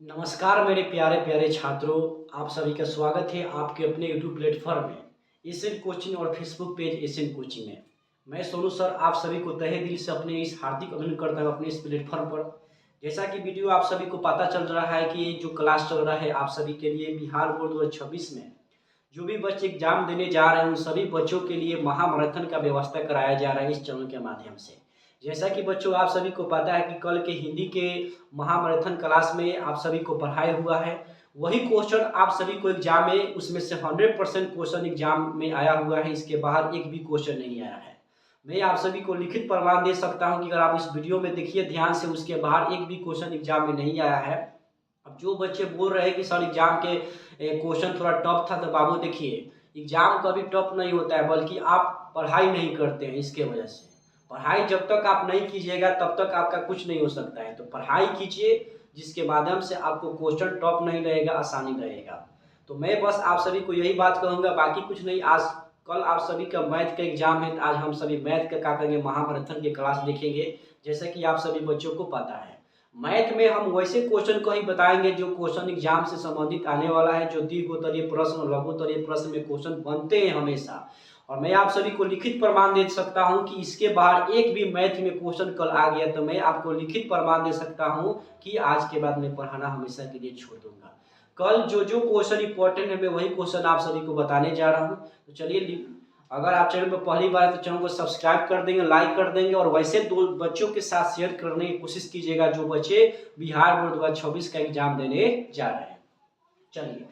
नमस्कार मेरे प्यारे प्यारे छात्रों, आप सभी का स्वागत है आपके अपने यूट्यूब प्लेटफॉर्म में एशियन कोचिंग और फेसबुक पेज एशियन कोचिंग में। मैं सोनू सर आप सभी को तहे दिल से अपने इस हार्दिक अभिनंदन करता हूँ अपने इस प्लेटफॉर्म पर। जैसा कि वीडियो आप सभी को पता चल रहा है कि ये जो क्लास चल रहा है आप सभी के लिए बिहार बोर्ड 2026 में जो भी बच्चे एग्जाम देने जा रहे हैं उन सभी बच्चों के लिए महामैराथन का व्यवस्था कराया जा रहा है इस चैनल के माध्यम से। जैसा कि बच्चों आप सभी को पता है कि कल के हिंदी के महामैराथन क्लास में आप सभी को पढ़ाया हुआ है, वही क्वेश्चन आप सभी को एग्जाम में उसमें से 100% क्वेश्चन एग्जाम में आया हुआ है, इसके बाहर एक भी क्वेश्चन नहीं आया है। मैं आप सभी को लिखित प्रमाण दे सकता हूं कि अगर आप इस वीडियो में देखिए ध्यान से, उसके बाहर एक भी क्वेश्चन एग्जाम में नहीं आया है। अब जो बच्चे बोल रहे हैं कि सर एग्जाम के क्वेश्चन थोड़ा टफ था, तो बाबू देखिए एग्जाम कभी टफ नहीं होता है, बल्कि आप पढ़ाई नहीं करते हैं इसके वजह से। पढ़ाई जब तक आप नहीं कीजिएगा तब तक आपका कुछ नहीं हो सकता है, तो पढ़ाई कीजिए जिसके माध्यम से आपको क्वेश्चन टफ नहीं रहेगा, आसानी रहेगा। तो मैं बस आप सभी को यही बात कहूँगा, बाकी कुछ नहीं। आज कल आप सभी का मैथ का एग्जाम है, आज हम सभी मैथ का क्या करेंगे, महामैराथन की क्लास देखेंगे। जैसे कि आप सभी बच्चों को पता है मैथ में हम वैसे क्वेश्चन को ही बताएंगे जो क्वेश्चन एग्जाम से संबंधित आने वाला है, जो दीर्घोत्तरीय प्रश्न और लघुत्तरीय प्रश्न में क्वेश्चन बनते हैं हमेशा। और मैं आप सभी को लिखित प्रमाण दे सकता हूं कि इसके बाहर एक भी मैथ में क्वेश्चन कल आ गया तो मैं आपको लिखित प्रमाण दे सकता हूं कि आज के बाद मैं पढ़ाना हमेशा के लिए छोड़ दूंगा। कल जो जो क्वेश्चन इंपॉर्टेंट है मैं वही क्वेश्चन आप सभी को बताने जा रहा हूं। तो चलिए, अगर आप चैनल पर पहली बार है तो चैनल को सब्सक्राइब कर देंगे, लाइक कर देंगे, और वैसे दो बच्चों के साथ शेयर करने की कोशिश कीजिएगा जो बच्चे बिहार बोर्ड 2026 का एग्जाम देने जा रहे हैं। चलिए,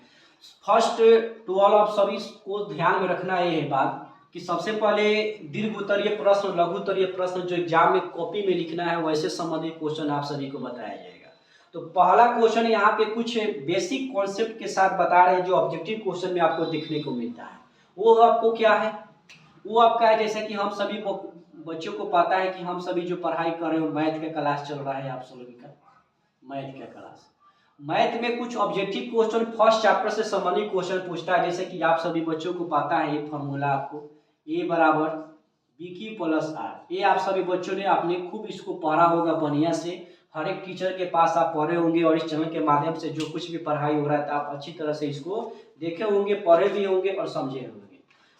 फर्स्ट टू ऑल आप सभी को ध्यान में रखना ये बात कि सबसे पहले दीर्घोत्तरीय प्रश्न लघुत्तरीय प्रश्न जो एग्जाम में कॉपी में लिखना है वैसे संबंधित क्वेश्चन आप सभी को बताया जाएगा। तो पहला क्वेश्चन यहाँ पे कुछ बेसिक कॉन्सेप्ट के साथ बता रहे हैं जो ऑब्जेक्टिव क्वेश्चन में आपको देखने को मिलता है। वो आपको क्या है, वो आपका है जैसे कि हम सभी बच्चों को पता है कि हम सभी जो पढ़ाई कर रहे हो मैथ का क्लास चल रहा है, आप सभी का मैथ का क्लास। मैथ में कुछ ऑब्जेक्टिव क्वेश्चन फर्स्ट चैप्टर से संबंधित क्वेश्चन पूछता है। जैसे कि आप सभी बच्चों को पता है ये फॉर्मूला, आपको ए बराबर बी क्यू प्लस आर। ये आप सभी बच्चों ने आपने खूब इसको पढ़ा होगा बढ़िया से, हर एक टीचर के पास आप पढ़े होंगे, और इस चैनल के माध्यम से जो कुछ भी पढ़ाई हो रहा है आप अच्छी तरह से इसको देखे होंगे, पढ़े भी होंगे और समझे होंगे।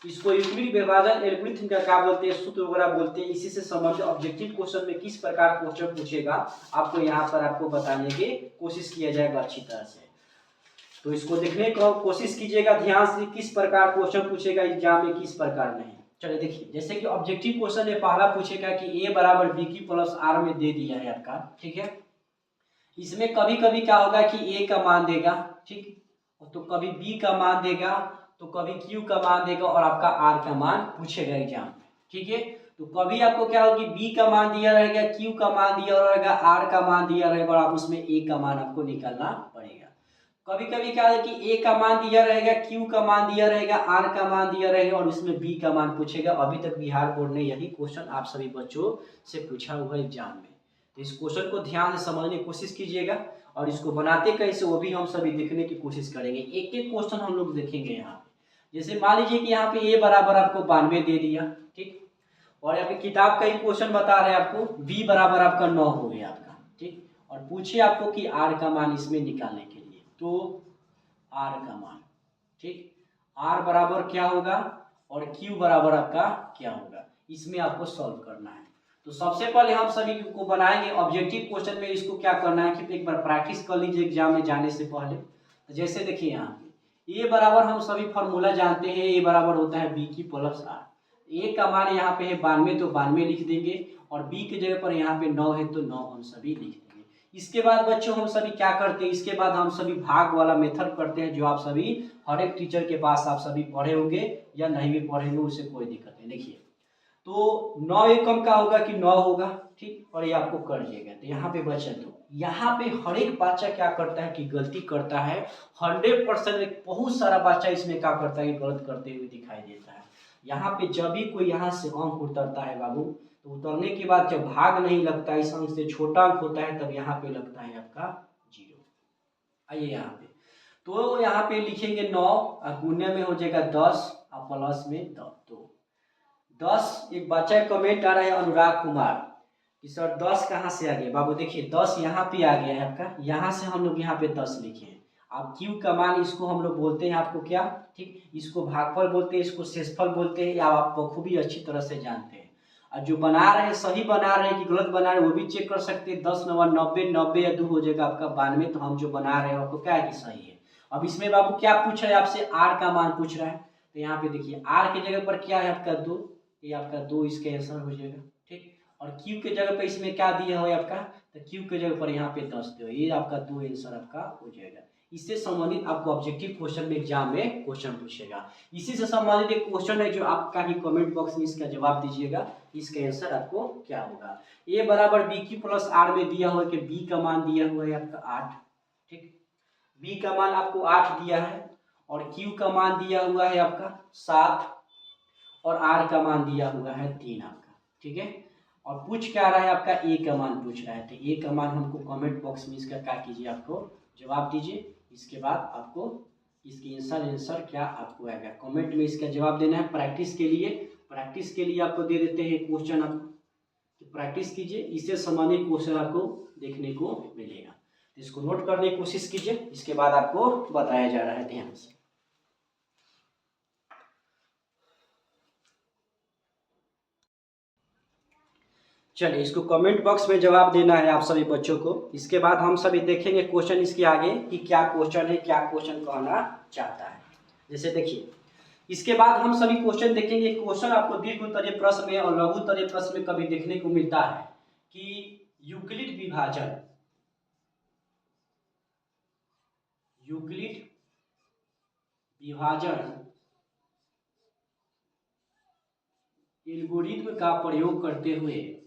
इसको यूक्लिड विभाजन एल्गोरिथम का क्या बोलते हैं, सूत्र वगैरह बोलते हैं। इसी से संबंधित ऑब्जेक्टिव क्वेश्चन में किस प्रकार क्वेश्चन पूछेगा आपको यहाँ पर आपको बताने की कोशिश किया जाएगा अच्छी तरह से। तो इसको देखने की कोशिश कीजिएगा ध्यान से, किस प्रकार क्वेश्चन पूछेगा एग्जाम में, किस प्रकार नहीं। चलिए देखिए, जैसे कि ऑब्जेक्टिव क्वेश्चन में पहला पूछेगा कि ए बराबर बी की प्लस आर में दे दिया है आपका, ठीक है। इसमें कभी कभी क्या होगा कि ए का मान देगा, ठीक, तो कभी बी का मान देगा, तो कभी क्यू का मान देगा, और आपका आर का मान पूछेगा एग्जाम में, ठीक है। तो कभी आपको क्या होगी, बी का मान दिया रहेगा, क्यू का मान दिया रहेगा, आर का मान दिया रहेगा, और आप उसमें ए का मान आपको निकालना पड़ेगा। कभी कभी क्या है कि ए का मान दिया रहेगा, क्यू का मान दिया रहेगा, आर का मान दिया रहेगा, और इसमें बी का मान पूछेगा। अभी तक बिहार बोर्ड ने यही क्वेश्चन आप सभी बच्चों से पूछा हुआ एग्जाम में। तो इस क्वेश्चन को ध्यान से समझने की कोशिश कीजिएगा, और इसको बनाते कैसे वो भी हम सभी देखने की कोशिश करेंगे। एक एक क्वेश्चन हम लोग देखेंगे यहाँ पे। जैसे मान लीजिए कि यहाँ पे ए बराबर आपको 92 दे दिया, ठीक, और यहाँ पे किताब का ही क्वेश्चन बता रहे हैं आपको, बी बराबर आपका 9 हो गया आपका, ठीक, और पूछे आपको कि आर का मान इसमें निकालने के लिए, तो आर का मान, ठीक, आर बराबर क्या होगा और क्यू बराबर आपका क्या होगा, इसमें आपको सॉल्व करना है। तो सबसे पहले हम सभी को बनाएंगे ऑब्जेक्टिव क्वेश्चन में, इसको क्या करना है कि एक बार प्रैक्टिस कर लीजिए एग्जाम में जाने से पहले। तो जैसे देखिए यहाँ पे ए बराबर हम सभी फॉर्मूला जानते हैं, ए बराबर होता है बी की प्लस आर। ए का मान यहाँ पे है 92, तो 92 लिख देंगे, और बी की जगह पर यहाँ पे 9 है तो 9 हम सभी लिख देंगे। इसके बाद बच्चों हम सभी क्या करते हैं, इसके बाद हम सभी भाग वाला मेथड करते हैं, जो आप सभी हर एक टीचर के पास आप सभी पढ़े होंगे या नहीं भी पढ़ेंगे उससे कोई दिक्कत नहीं। देखिए, तो 9 एकम का होगा कि 9 होगा, ठीक, और ये आपको कर दिएगा। तो यहाँ पे बच्चा, तो यहाँ पे हर एक बच्चा क्या करता है कि गलती करता है, 100% बहुत सारा बच्चा इसमें क्या करता है, गलत करते हुए दिखाई देता है। यहाँ पे जब भी कोई यहाँ से अंक उतरता है बाबू, तो उतरने के बाद जब भाग नहीं लगता, इस अंक से छोटा अंक होता है, तब यहाँ पे लगता है आपका 0। आइए यहाँ पे, तो यहाँ पे लिखेंगे 9, गुने में हो जाएगा 10 और प्लस में 10। तो 10, एक बच्चा कमेंट आ रहा है अनुराग कुमार, कि सर 10 कहाँ से आ गया। बाबू देखिए 10 यहाँ पे आ गया है आपका, यहाँ से हम लोग यहाँ पे 10 लिखे हैं। अब क्यू का मान इसको हम लोग बोलते हैं आपको क्या, ठीक, इसको भागफल बोलते हैं, इसको शेषफल बोलते हैं, या आप बखूबी अच्छी तरह से जानते हैं। और जो बना रहे हैं सही बना रहे हैं कि गलत बना रहे हैं वो भी चेक कर सकते हैं। 10 9 90, 90 या 2 हो जाएगा आपका 92। तो हम जो बना रहे हैं आपको क्या है कि सही है। अब इसमें बाबू क्या पूछ रहा है आपसे, आर का मान पूछ रहा है। तो यहाँ पे देखिए आर की जगह पर क्या है आपका 2, ये आपका 2 इसका आंसर हो जाएगा, ठीक। और क्यू के जगह पर इसमें क्या दिया हो आपका, तो क्यू के जगह पर यहाँ पे 10 दो, ये आपका 2 आंसर आपका हो जाएगा। इससे संबंधित आपको ऑब्जेक्टिव क्वेश्चन में एग्जाम में क्वेश्चन पूछेगा। इसी से संबंधित एक क्वेश्चन है जो आपका ही कमेंट बॉक्स में इसका जवाब दीजिएगा, इसका आंसर आपको क्या होगा। ए बराबर बी क्यू प्लस आर में दिया हुआ है कि बी का मान दिया हुआ है आपका 8, ठीक। बी का मान आपको 8 दिया है और क्यू का मान दिया हुआ है आपका 7 और आर का मान दिया हुआ है 3 आपका, ठीक है। और पूछ क्या रहा है आपका, ए का मान पूछ रहा है। तो ए का मान हमको कमेंट बॉक्स में इसका क्या कीजिए, आपको जवाब दीजिए। इसके बाद आपको इसकी आंसर क्या आपको आएगा, कमेंट में इसका जवाब देना है। प्रैक्टिस के लिए आपको दे देते हैं क्वेश्चन, आपको तो प्रैक्टिस कीजिए, इससे संबंधित क्वेश्चन आपको देखने को मिलेगा। तो इसको नोट करने की कोशिश कीजिए, इसके बाद आपको बताया जा रहा है ध्यान से। चलिए इसको कमेंट बॉक्स में जवाब देना है आप सभी बच्चों को। इसके बाद हम सभी देखेंगे क्वेश्चन इसके आगे कि क्या क्वेश्चन है, क्या क्वेश्चन कहना चाहता है। जैसे देखिए इसके बाद हम सभी क्वेश्चन देखेंगे। क्वेश्चन आपको दीर्घ उत्तरीय प्रश्न में और लघु उत्तरीय प्रश्न में कभी देखने को मिलता है कि यूक्लिड विभाजन एल्गोरिथ्म का प्रयोग करते हुए,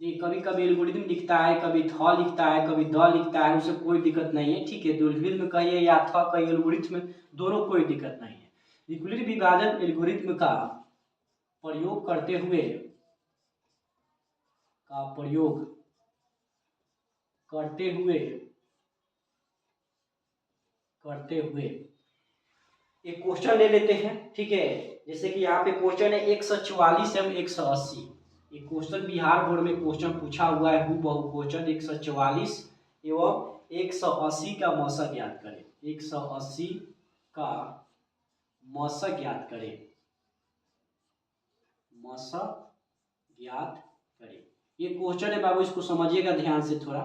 ये कभी कभी एल्गोरिथम लिखता है, कभी थ लिखता है, कभी द लिखता है, उसे कोई दिक्कत नहीं है, ठीक है। तो एल्गोरिथम कहिए या थ कहिए, एल्गोरिथम दोनों कोई दिक्कत नहीं है। यूक्लिड विभाजन एल्गोरिथ्म का प्रयोग करते हुए एक क्वेश्चन ले लेते हैं, ठीक है। जैसे कि यहाँ पे क्वेश्चन है 144 एवं 180। ये क्वेश्चन बिहार बोर्ड में क्वेश्चन पूछा हुआ है, हूबहू क्वेश्चन 144 एवं 180 का मौसा ज्ञात करें। 180 का मौसा ज्ञात करें, ये क्वेश्चन है बाबू, इसको समझिएगा ध्यान से थोड़ा।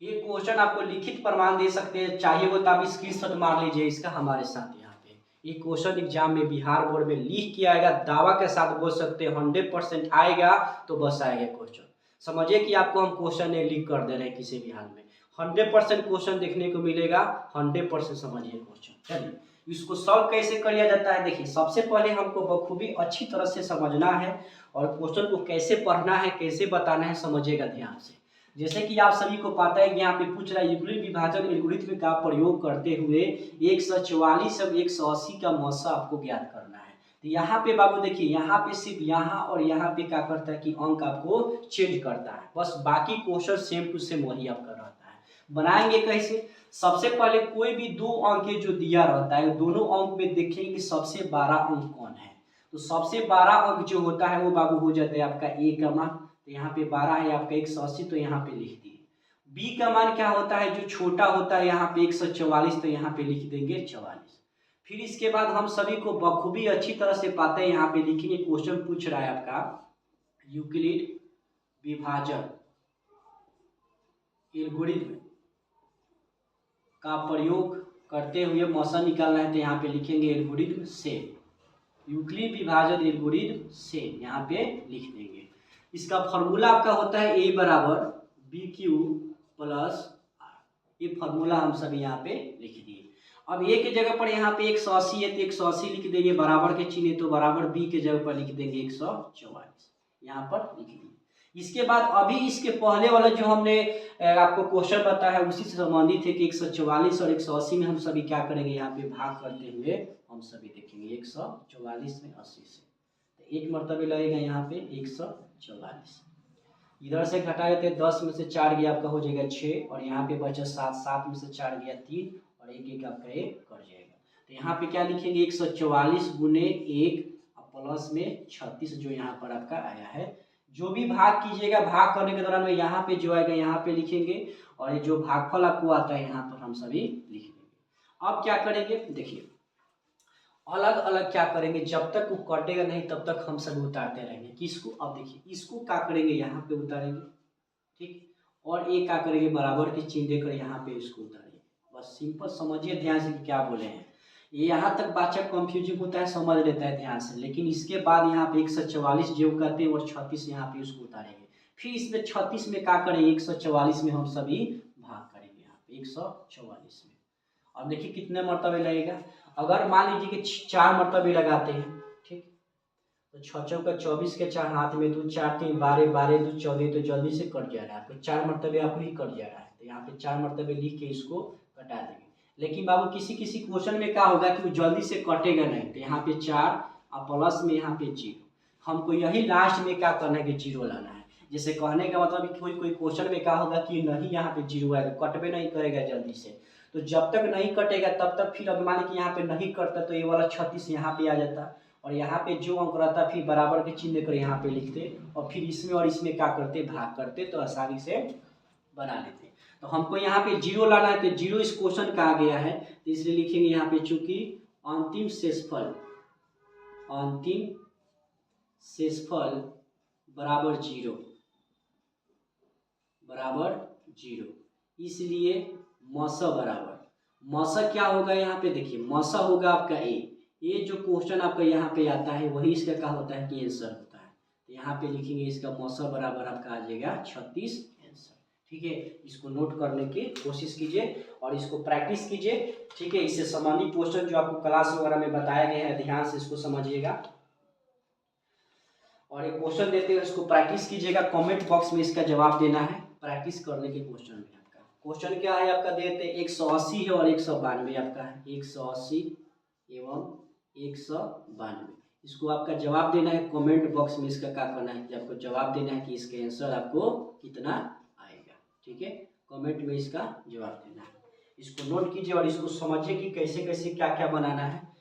ये क्वेश्चन आपको लिखित प्रमाण दे सकते हैं, चाहिए वो तो आप स्क्रीनशॉट मार लीजिए इसका हमारे साथ यहाँ पे। ये क्वेश्चन एग्जाम में बिहार बोर्ड में लिख के आएगा, दावा के साथ बोल सकते हैं 100% आएगा तो बस आएगा क्वेश्चन। समझिए कि आपको हम क्वेश्चन लिख कर दे रहे हैं, किसी भी हाल में 100% क्वेश्चन देखने को मिलेगा, 100% समझिए क्वेश्चन। चलिए इसको सॉल्व कैसे कर लिया जाता है। देखिए सबसे पहले हमको बखूबी अच्छी तरह से समझना है और क्वेश्चन को कैसे पढ़ना है, कैसे बताना है, समझिएगा ध्यान से। जैसे कि आप सभी को पता है कि यहाँ पे पूछ रहा है यूक्लिड विभाजन एल्गोरिथ्म का प्रयोग करते हुए 144 और 180 का मौसा आपको ज्ञात करना है। तो यहाँ पे बाबू देखिए, यहाँ पे सिर्फ यहाँ और यहाँ पे क्या करता है कि अंक आपको चेंज करता है, बस बाकी क्वेश्चन सेम टू सेम वही आपका रहता है। बनाएंगे कैसे, सबसे पहले कोई भी दो अंक जो दिया रहता है दोनों अंक में देखेंगे कि सबसे बड़ा अंक कौन है। तो सबसे बड़ा अंक जो होता है वो बाबू हो जाता है आपका ए का मान। तो यहाँ पे 12 है आपका 180, तो यहाँ पे लिख दिए। बी का मान क्या होता है, जो छोटा होता है यहाँ पे 144, तो यहाँ पे लिख देंगे 44। फिर इसके बाद हम सभी को बखूबी अच्छी तरह से पता है, यहाँ पे लिखेंगे क्वेश्चन पूछ रहा है आपका यूक्लिड विभाजन एल्गोरिथ्म का प्रयोग करते हुए मौसा निकालना है। तो यहाँ पे लिखेंगे एल्गोरिथ्म से, यूक्लिड विभाजन एल्गोरिथ्म से यहाँ पे लिख देंगे। इसका फॉर्मूला आपका होता है ए बराबर बी क्यू प्लस आर, ये फॉर्मूला हम सब यहाँ पे लिख दिए। अब ए के जगह पर यहाँ पे 180 है तो 180 लिख देंगे, बराबर के चिन्ह तो बराबर, बी के जगह पर लिख देंगे 144, यहाँ पर लिख दिए। इसके बाद अभी इसके पहले वाला जो हमने आपको क्वेश्चन बताया है उसी से संबंधित है कि 144 और 180 में हम सभी क्या करेंगे, यहाँ पे भाग करते हुए हम सभी देखेंगे 144 में 80 से, तो एक मरतबे लगेगा यहाँ पे 144। इधर से घटा देते 10 में से 4 गया आपका हो जाएगा 6 और यहाँ पे बचा 7, 7 में से 4 गया 3 और एक एक आपका 1 कर जाएगा। तो यहाँ पे क्या लिखेंगे 144 गुने 1 प्लस में 36 जो यहाँ पर आपका आया है जो भी भाग कीजिएगा, भाग करने के दौरान में यहाँ पे जो आएगा यहाँ पे लिखेंगे, और ये जो भागफल आपको आता है यहाँ पर हम सभी लिख देंगे। अब क्या करेंगे, देखिए अलग अलग क्या करेंगे, जब तक वो कटेगा नहीं तब तक हम सब उतारते रहेंगे। किसको, अब देखिए इसको क्या करेंगे, यहाँ पे उतारेंगे, ठीक, और एक क्या करेंगे, बराबर की चिन्ह देकर यहाँ पे इसको उतारेंगे। बस सिंपल समझिए ध्यान से कि क्या बोले हैं। ये यहाँ तक बाचक कंफ्यूजिंग होता है, समझ लेता है ध्यान से, लेकिन इसके बाद यहाँ पे 144 जो करते हैं और 36 यहाँ पे उसको उतारेंगे। फिर इसमें 36 में क्या करेंगे, 144 में हम सभी भाग करेंगे, यहाँ पे 144 में। अब देखिए कितने मरतबे लगेगा, अगर मान लीजिए कि 4 मरतबे लगाते हैं, ठीक, तो 6 चौका 24 के 4 हाथ में 2 4 3 12 12 2 14, तो जल्दी से कट जा रहा है आपको, 4 मरतबे आपको ही कट जा रहा है, तो यहाँ पे 4 मरतबे लिख के इसको कटा देंगे। लेकिन बाबू किसी किसी क्वेश्चन में क्या होगा कि वो जल्दी से कटेगा नहीं, तो यहाँ पे 4 और प्लस में यहाँ पे 0, हमको यही लास्ट में क्या करना है कि 0 लाना है। जैसे कहने का मतलब कोई कोई क्वेश्चन में क्या होगा कि नहीं यहाँ पे 0 है, तो कटबे नहीं करेगा जल्दी से, तो जब तक नहीं कटेगा तब तक फिर अब मान कि यहाँ पे नहीं कटता तो ये वाला 36 यहाँ पे आ जाता, और यहाँ पे जो अंक रहता फिर बराबर के चिन्ह देकर यहाँ पे लिखते, और फिर इसमें और इसमें क्या करते, भाग करते, तो आसानी से बना लेते। तो हमको यहाँ पे 0 लाना है, तो 0 इस क्वेश्चन का आ गया है, तो इसलिए लिखेंगे यहाँ पे चूंकि अंतिम शेषफल बराबर 0, इसलिए मसा बराबर, मसा क्या होगा यहाँ पे देखिए, मसा होगा आपका ए जो क्वेश्चन आपका यहाँ पे आता है वही इसका क्या होता है कि आंसर होता है, तो यहाँ पे लिखेंगे इसका मसा बराबर आपका आ जाएगा 36 आंसर। ठीक है, इसको नोट करने की कोशिश कीजिए और इसको प्रैक्टिस कीजिए। ठीक है, इससे संबंधित क्वेश्चन जो आपको क्लास वगैरह में बताया गया है ध्यान से इसको समझिएगा, और एक क्वेश्चन देते हैं इसको प्रैक्टिस कीजिएगा, कमेंट बॉक्स में इसका जवाब देना है प्रैक्टिस करने के क्वेश्चन में। आपका क्वेश्चन क्या है, आपका देते 180 है और 192 आपका है, 180 एवं 192, इसको आपका जवाब देना है कमेंट बॉक्स में। इसका क्या करना है कि आपको जवाब देना है कि इसके आंसर आपको कितना आएगा। ठीक है, कमेंट में इसका जवाब देना है, इसको नोट कीजिए और इसको समझिए कि कैसे कैसे क्या क्या बनाना है।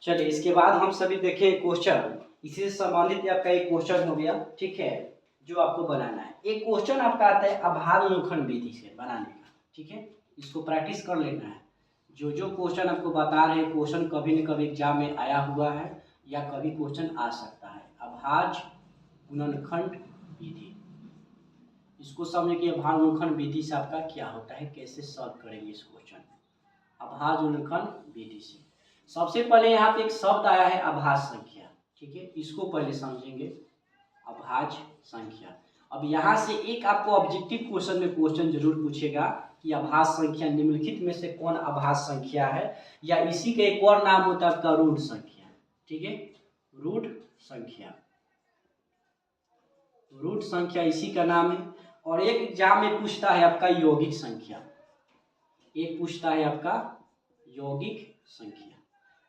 चलिए इसके बाद हम सभी देखें क्वेश्चन, इसी से संबंधित आपका एक क्वेश्चन हो गया। ठीक है, जो आपको बनाना है, एक क्वेश्चन आपका आता है अभाज्य विधि से बनाने का। ठीक है, इसको प्रैक्टिस कर लेना है। जो जो क्वेश्चन आपको बता रहे हैं क्वेश्चन कभी न कभी एग्जाम में आया हुआ है या कभी क्वेश्चन आ सकता है। अभाज्य गुणनखंड विधि, इसको समझे कि अभाज्य गुणनखंड विधि से आपका क्या होता है, कैसे सॉल्व करेंगे इस क्वेश्चन अभाज्य गुणनखंड विधि से। सबसे पहले यहाँ पे एक शब्द आया है अभाज्य संख्या। ठीक है, इसको पहले समझेंगे, अभाज्य संख्या। अब यहाँ से एक आपको ऑब्जेक्टिव क्वेश्चन में क्वेश्चन जरूर पूछेगा कि अभाज्य संख्या निम्नलिखित में से कौन अभाज्य संख्या है, या इसी का एक और नाम होता है आपका रूट संख्या। ठीक है, रूट संख्या, रूट संख्या इसी का नाम है। और एक एग्जाम में पूछता है आपका यौगिक संख्या, एक पूछता है आपका यौगिक संख्या।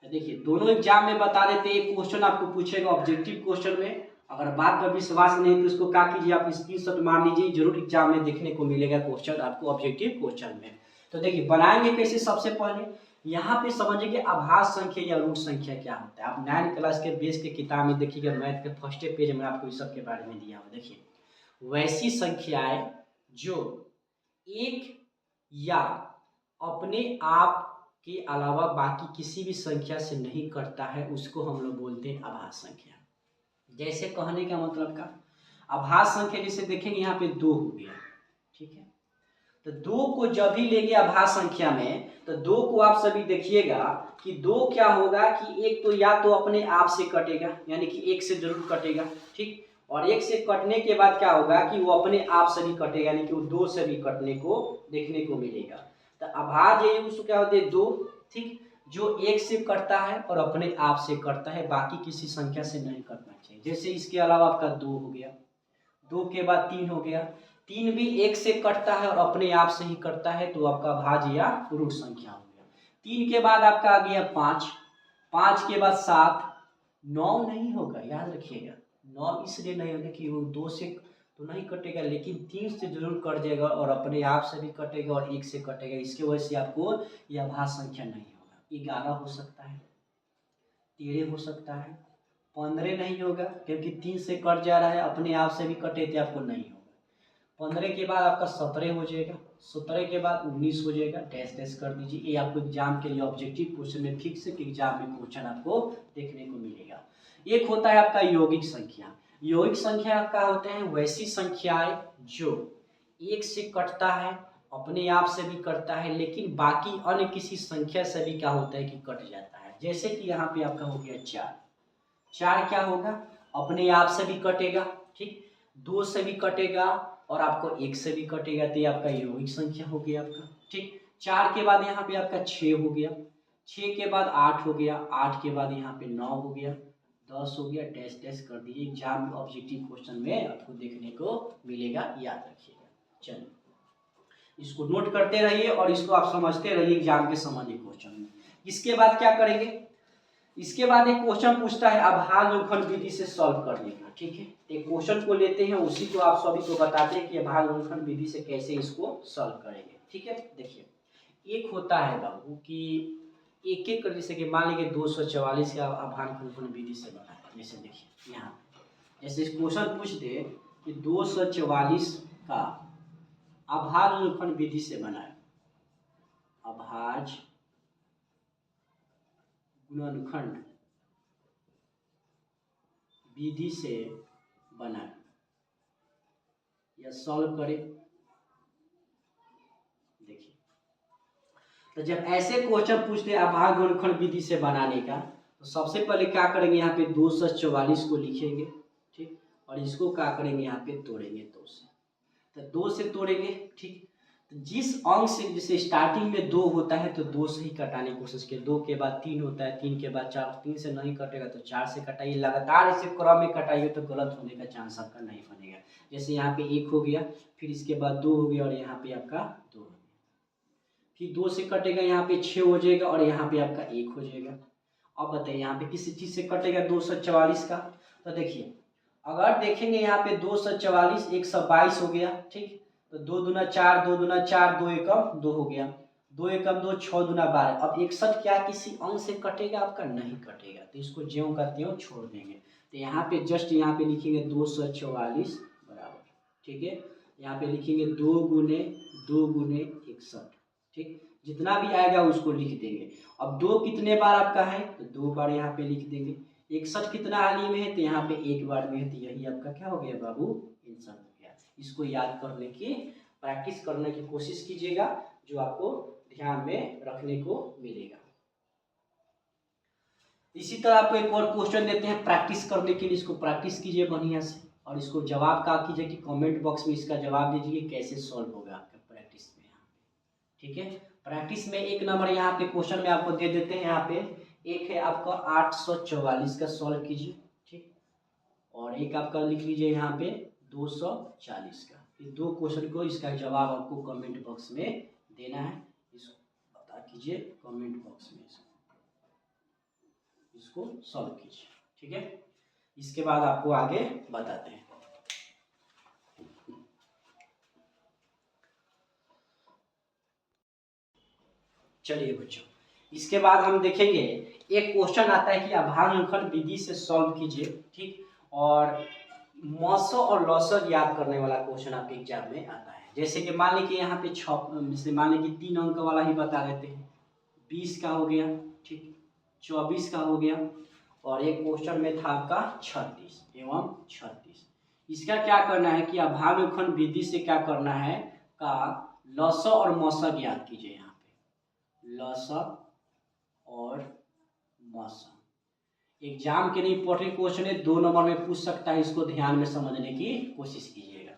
देखिए दोनों एग्जाम में बता देते हैं, एक क्वेश्चन आपको पूछेगा ऑब्जेक्टिव क्वेश्चन में, अगर बात पर विश्वास नहीं तो इसको क्या कीजिए आप स्क्रीनशॉट मार लीजिए, जरूर एग्जाम में देखने को मिलेगा क्वेश्चन आपको ऑब्जेक्टिव क्वेश्चन में। तो देखिए बनाएंगे कैसे, सबसे पहले यहाँ पे समझिए अभाज्य संख्या या रूट संख्या क्या होता है। आप 9th क्लास के बेस के किताब में देखिएगा, मैथ के फर्स्ट पेज में आपको इस सब के बारे में दिया हुआ। देखिए वैसी संख्याएं जो एक या अपने आप के अलावा बाकी किसी भी संख्या से नहीं कटता है उसको हम लोग बोलते हैं अभाज्य संख्या। जैसे कहने का मतलब का अभाज्य संख्या, जैसे देखेंगे यहाँ पे 2 हो गया। ठीक है, तो 2 को जब भी लेंगे अभाज्य संख्या में, तो 2 को आप सभी देखिएगा कि 2 क्या होगा कि एक तो या तो अपने आप से कटेगा, यानी कि 1 से जरूर कटेगा। ठीक, और 1 से कटने के बाद क्या होगा कि वो अपने आप से भी कटेगा, यानी कि वो 2 से भी कटने को देखने को मिलेगा। तो अभाज्य उसको क्या होते हैं 2। ठीक, जो 1 से कटता है और अपने आप से कटता है, बाकी किसी संख्या से नहीं कटना चाहिए। जैसे इसके अलावा आपका 2 हो गया, 2 के बाद 3 हो गया, 3 भी 1 से कटता है और अपने आप से ही कटता है, तो आपका अभाज्य या रूट संख्या हो गया। 3 के बाद आपका आ गया 5, 5 के बाद 7, 9 नहीं होगा, याद रखिएगा 9 इसलिए नहीं होगा कि वो 2 से तो नहीं कटेगा, लेकिन 3 से जरूर कट जाएगा और अपने आप से भी कटेगा और 1 से कटेगा। इसकी वजह से आपको यह अभाज्य संख्या नहीं होगा। 11 हो सकता है, 13 हो सकता है, 15 नहीं होगा क्योंकि 3 से कट जा रहा है, अपने आप से भी कटे थे आपको नहीं होगा। 15 के बाद आपका 17 हो जाएगा, 17 के बाद 19 हो जाएगा, डैश डैश कर दीजिए। ये आपको एग्जाम के लिए ऑब्जेक्टिव क्वेश्चन में फिक्स है कि एग्जाम में क्वेश्चन आपको देखने को मिलेगा। एक होता है आपका यौगिक संख्या। यौगिक संख्या क्या होते हैं? वैसी संख्याएं जो 1 से कटता है, अपने आप से भी कटता है, लेकिन बाकी अन्य किसी संख्या से भी क्या होता है कि कट जाता है। जैसे कि यहाँ पे आपका हो गया 4, 4 क्या होगा? अपने आप से भी कटेगा, ठीक, 2 से भी कटेगा और आपको 1 से भी कटेगा, तो ये आपका यौगिक संख्या हो गया आपका, ठीक। 4 के बाद यहाँ पे आपका 6 हो गया, 6 के बाद 8 हो गया, 8 के बाद यहाँ पे 9 हो गया, 10 हो गया, डैश डैश कर दिए। एग्जाम ऑब्जेक्टिव क्वेश्चन में आपको देखने को मिलेगा, याद रखिएगा। चलिए इसको नोट करते रहिए और इसको आप समझते रहिए एग्जाम के संबंधित क्वेश्चन में। इसके बाद क्या करेंगे? इसके बाद एक क्वेश्चन पूछता है अभाज्य रेखाखंड विधि से सॉल्व करने का, ठीक है। एक क्वेश्चन को लेते हैं, उसी को आप सभी को बताते हैं कि अभाज्य रेखाखंड विधि से कैसे इसको सॉल्व करेंगे, ठीक है। देखिए एक होता है बाबू कि एक एक कर, जैसे कि मान लीजिए 244 का अभाज्य रेखाखंड विधि से बना है। जैसे देखिए यहाँ जैसे क्वेश्चन पूछ दे कि 244 का अभाज्य रेखाखंड विधि से बना है, अभाज्य गुणनखंड विधि से बना है, या सॉल्व करें। देखिए तो जब ऐसे क्वेश्चन पूछते हैं अभाज्य गुणनखंड विधि से बनाने का, तो सबसे पहले क्या करेंगे? यहाँ पे 244 को लिखेंगे, ठीक, और इसको क्या करेंगे? यहाँ पे तोड़ेंगे 2 से, तो 2 से तोड़ेंगे, ठीक। तो जिस अंक से, जैसे स्टार्टिंग में 2 होता है तो 2 से ही कटाने की कोशिश किए, 2 के बाद 3 होता है, 3 के बाद 4, 3 से नहीं कटेगा तो 4 से कटाइए। लगातार इसे क्रम में कटाइए तो गलत होने का चांस आपका नहीं बनेगा। जैसे यहाँ पे 1 हो गया, फिर इसके बाद 2 हो गया और यहाँ पे आपका 2 हो गया, फिर 2 से कटेगा, यहाँ पे 6 हो जाएगा और यहाँ पे आपका 1 हो जाएगा। अब बताइए यहाँ पे किसी चीज से कटेगा 244 का, तो देखिए अगर देखेंगे यहाँ पे 244 122 हो गया, ठीक। तो 2 दूना 4, 2 दूना 4, 2 एकम 2 हो गया, 2 एकम 2, 6 दूना 12। अब 61 क्या किसी अंक से कटेगा? आपका नहीं कटेगा, तो इसको ज्यों का त्यों छोड़ देंगे। तो यहाँ पे जस्ट यहाँ पे लिखेंगे 244 बराबर, ठीक है। यहाँ पे लिखेंगे 2 गुने 2 गुने 61, ठीक, जितना भी आएगा उसको लिख देंगे। अब 2 कितने बार आपका है? तो 2 बार यहाँ पे लिख देंगे। 61 कितना हाली में है? तो यहाँ पे 1 बार में है, तो यही आपका क्या हो गया बाबू? आंसर हो गया। इसको याद करने की प्रैक्टिस करने की कोशिश कीजिएगा, जो आपको ध्यान में रखने को मिलेगा। इसी तरह आपको एक और क्वेश्चन देते हैं प्रैक्टिस करने के लिए, इसको प्रैक्टिस कीजिए बढ़िया से और इसको जवाब का कीजिए कि कमेंट बॉक्स में इसका जवाब दीजिए कि कैसे सॉल्व होगा आपका प्रैक्टिस में, ठीक है। प्रैक्टिस में 1 नंबर यहाँ पे क्वेश्चन में आपको दे देते हैं। यहाँ पे एक है आपका 844 का सॉल्व कीजिए, ठीक, और एक आपका लिख लीजिए यहाँ पे 240 का। ये 2 क्वेश्चन को इसका जवाब आपको कमेंट बॉक्स में देना है, इसको बता कीजिए कमेंट बॉक्स में, इसको सॉल्व कीजिए, ठीक है। इसके बाद आपको आगे बताते हैं। चलिए बच्चों, इसके बाद हम देखेंगे एक क्वेश्चन आता है कि अभाज्य रेखाखंड विधि से सॉल्व कीजिए, ठीक, और मौसो और लौसो याद करने वाला क्वेश्चन आपके एग्जाम में आता है। जैसे कि मान लीजिए यहाँ पे 6, जैसे मान लीजिए 3 अंक वाला ही बता देते हैं, 20 का हो गया, ठीक, 24 का हो गया, और एक क्वेश्चन में था आपका 36 एवं 36। इसका क्या करना है कि अभाज्य रेखाखंड विधि से क्या करना है का लौसो और मौसो याद कीजिए। यहाँ पे लौसो और मौसो एग्जाम के लिए इंपॉर्टेंट क्वेश्चन है, 2 नंबर में पूछ सकता है, इसको ध्यान में समझने की कोशिश कीजिएगा।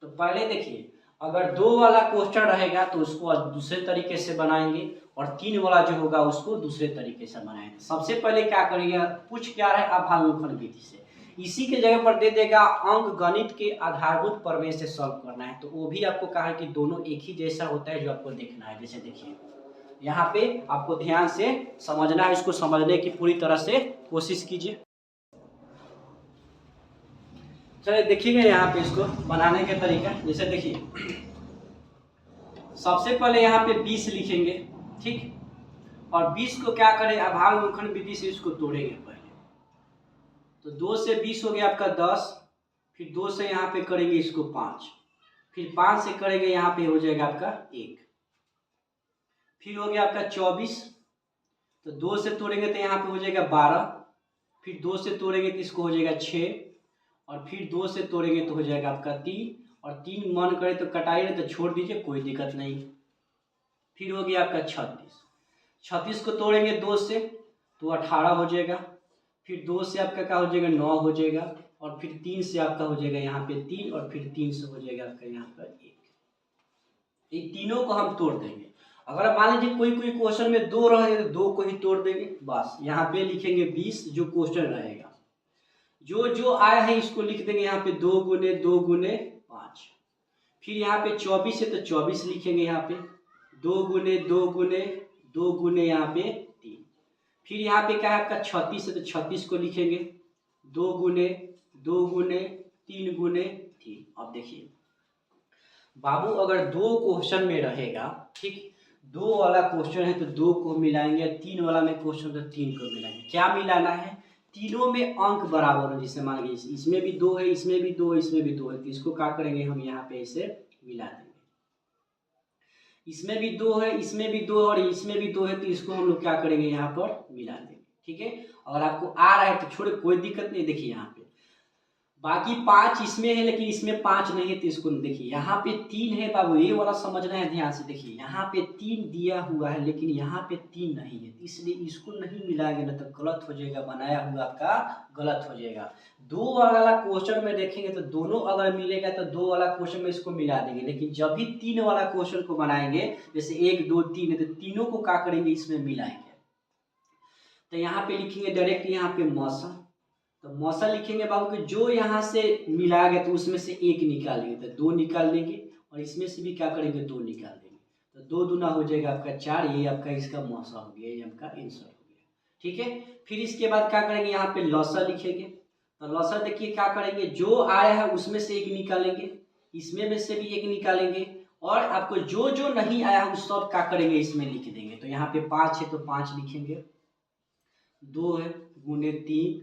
तो पहले देखिए, अगर 2 वाला क्वेश्चन रहेगा तो उसको दूसरे तरीके से बनाएंगे और 3 वाला जो होगा उसको दूसरे तरीके से बनाएंगे। सबसे पहले क्या करेंगे, पूछ क्या रहा है अभाज्य रेखाखंड विधि से, इसी के जगह पर दे देगा अंक गणित के आधारभूत प्रमेय से सॉल्व करना है। तो वो भी आपको कहा है कि दोनों एक ही जैसा होता है, जो आपको देखना है। जैसे देखिए यहाँ पे आपको ध्यान से समझना है, इसको समझने की पूरी तरह से कोशिश कीजिए। चलिए देखिएगा यहाँ पे इसको बनाने का तरीका। जैसे देखिए, सबसे पहले यहाँ पे 20 लिखेंगे, ठीक। और 20 को क्या करें, अभाव गुणनखंड विधि से इसको तोड़ेंगे पहले। तो 2 से 20 हो गया आपका 10, फिर 2 से यहाँ पे करेंगे इसको 5, फिर 5 से करेंगे यहाँ पे हो जाएगा आपका 1, फिर हो गया आपका 24। तो 2 से तोड़ेंगे तो यहाँ पे हो जाएगा 12, फिर 2 से तोड़ेंगे तो इसको हो जाएगा 6, और फिर 2 से तोड़ेंगे तो हो जाएगा आपका 3, और 3 मन करे तो कटाइए, नहीं तो छोड़ दीजिए, कोई दिक्कत नहीं। फिर हो गया आपका 36, 36 को तोड़ेंगे 2 से तो 18 हो जाएगा, फिर 2 से आपका क्या हो जाएगा 9 हो जाएगा, और फिर 3 से आपका हो जाएगा यहाँ पे 3, और फिर 3 से हो जाएगा आपका यहाँ पर 1। ये तीनों को हम तोड़ देंगे। अगर आप मान लीजिए कोई क्वेश्चन में 2 रह जाए तो 2 को ही तोड़ देंगे बस। यहाँ पे लिखेंगे 20 जो क्वेश्चन रहेगा, जो जो आया है इसको लिख देंगे यहाँ पे 2 गुने 2 गुने 5। फिर यहाँ पे 24 है तो 24 लिखेंगे यहाँ पे 2 गुने 2 गुने 2 गुने यहाँ पे 3। फिर यहाँ पे क्या है आपका 36 है तो 36 को लिखेंगे 2 गुने 2 गुने 3 गुने 3। अब देखिए बाबू, अगर 2 क्वेश्चन में रहेगा, ठीक, 2 वाला क्वेश्चन है तो 2 को मिलाएंगे, 3 वाला में क्वेश्चन तो 3 को मिलाएंगे। क्या मिलाना है, तीनों में अंक बराबर हो। जैसे मान लीजिए इसमें भी 2 है, इसमें भी 2 है, इसमें भी 2 है, तो इसको क्या करेंगे हम यहाँ पे इसे मिला देंगे। इसमें भी 2 है, इसमें भी 2 और इसमें भी 2 है, तो इसको हम लोग क्या करेंगे यहाँ पर मिला देंगे, ठीक है। अगर आपको आ रहा है तो छोड़े, कोई दिक्कत नहीं। देखिए यहाँ पे बाकी 5 इसमें है लेकिन इसमें 5 नहीं है, तो इसको देखिए यहाँ पे 3 है बाबू, ये वाला समझना है ध्यान से। देखिए यहाँ पे 3 दिया हुआ है लेकिन यहाँ पे 3 नहीं है, इसलिए इसको नहीं मिलाएंगे ना तो गलत हो जाएगा, बनाया हुआ आपका गलत हो जाएगा। 2 वाला क्वेश्चन में देखेंगे तो दोनों अगर मिलेगा तो 2 वाला क्वेश्चन में इसको मिला देंगे, लेकिन जब भी 3 वाला क्वेश्चन को बनाएंगे, जैसे 1 2 3 है, तो तीनों को क्या करेंगे इसमें मिलाएंगे। तो यहाँ पे लिखेंगे डायरेक्ट यहाँ पे मौसम, तो मौसा लिखेंगे बाबू कि जो यहाँ से मिलाया गया तो उसमें से 1 निकालेंगे, तो 2 निकाल देंगे, और इसमें से भी क्या करेंगे 2 निकाल देंगे, तो 2 दूना हो जाएगा आपका 4। ये आपका इसका मौसा हो गया, ये आपका आंसर हो गया, ठीक है। फिर इसके बाद क्या करेंगे यहाँ पे लौसा लिखेंगे, तो लौसा देखिए क्या करेंगे, जो आया है उसमें से 1 निकालेंगे, इसमें में से भी 1 निकालेंगे, और आपको जो जो नहीं आया उस सब क्या करेंगे इसमें लिख देंगे। तो यहाँ पे 5 है तो 5 लिखेंगे, 2 है गुने 3,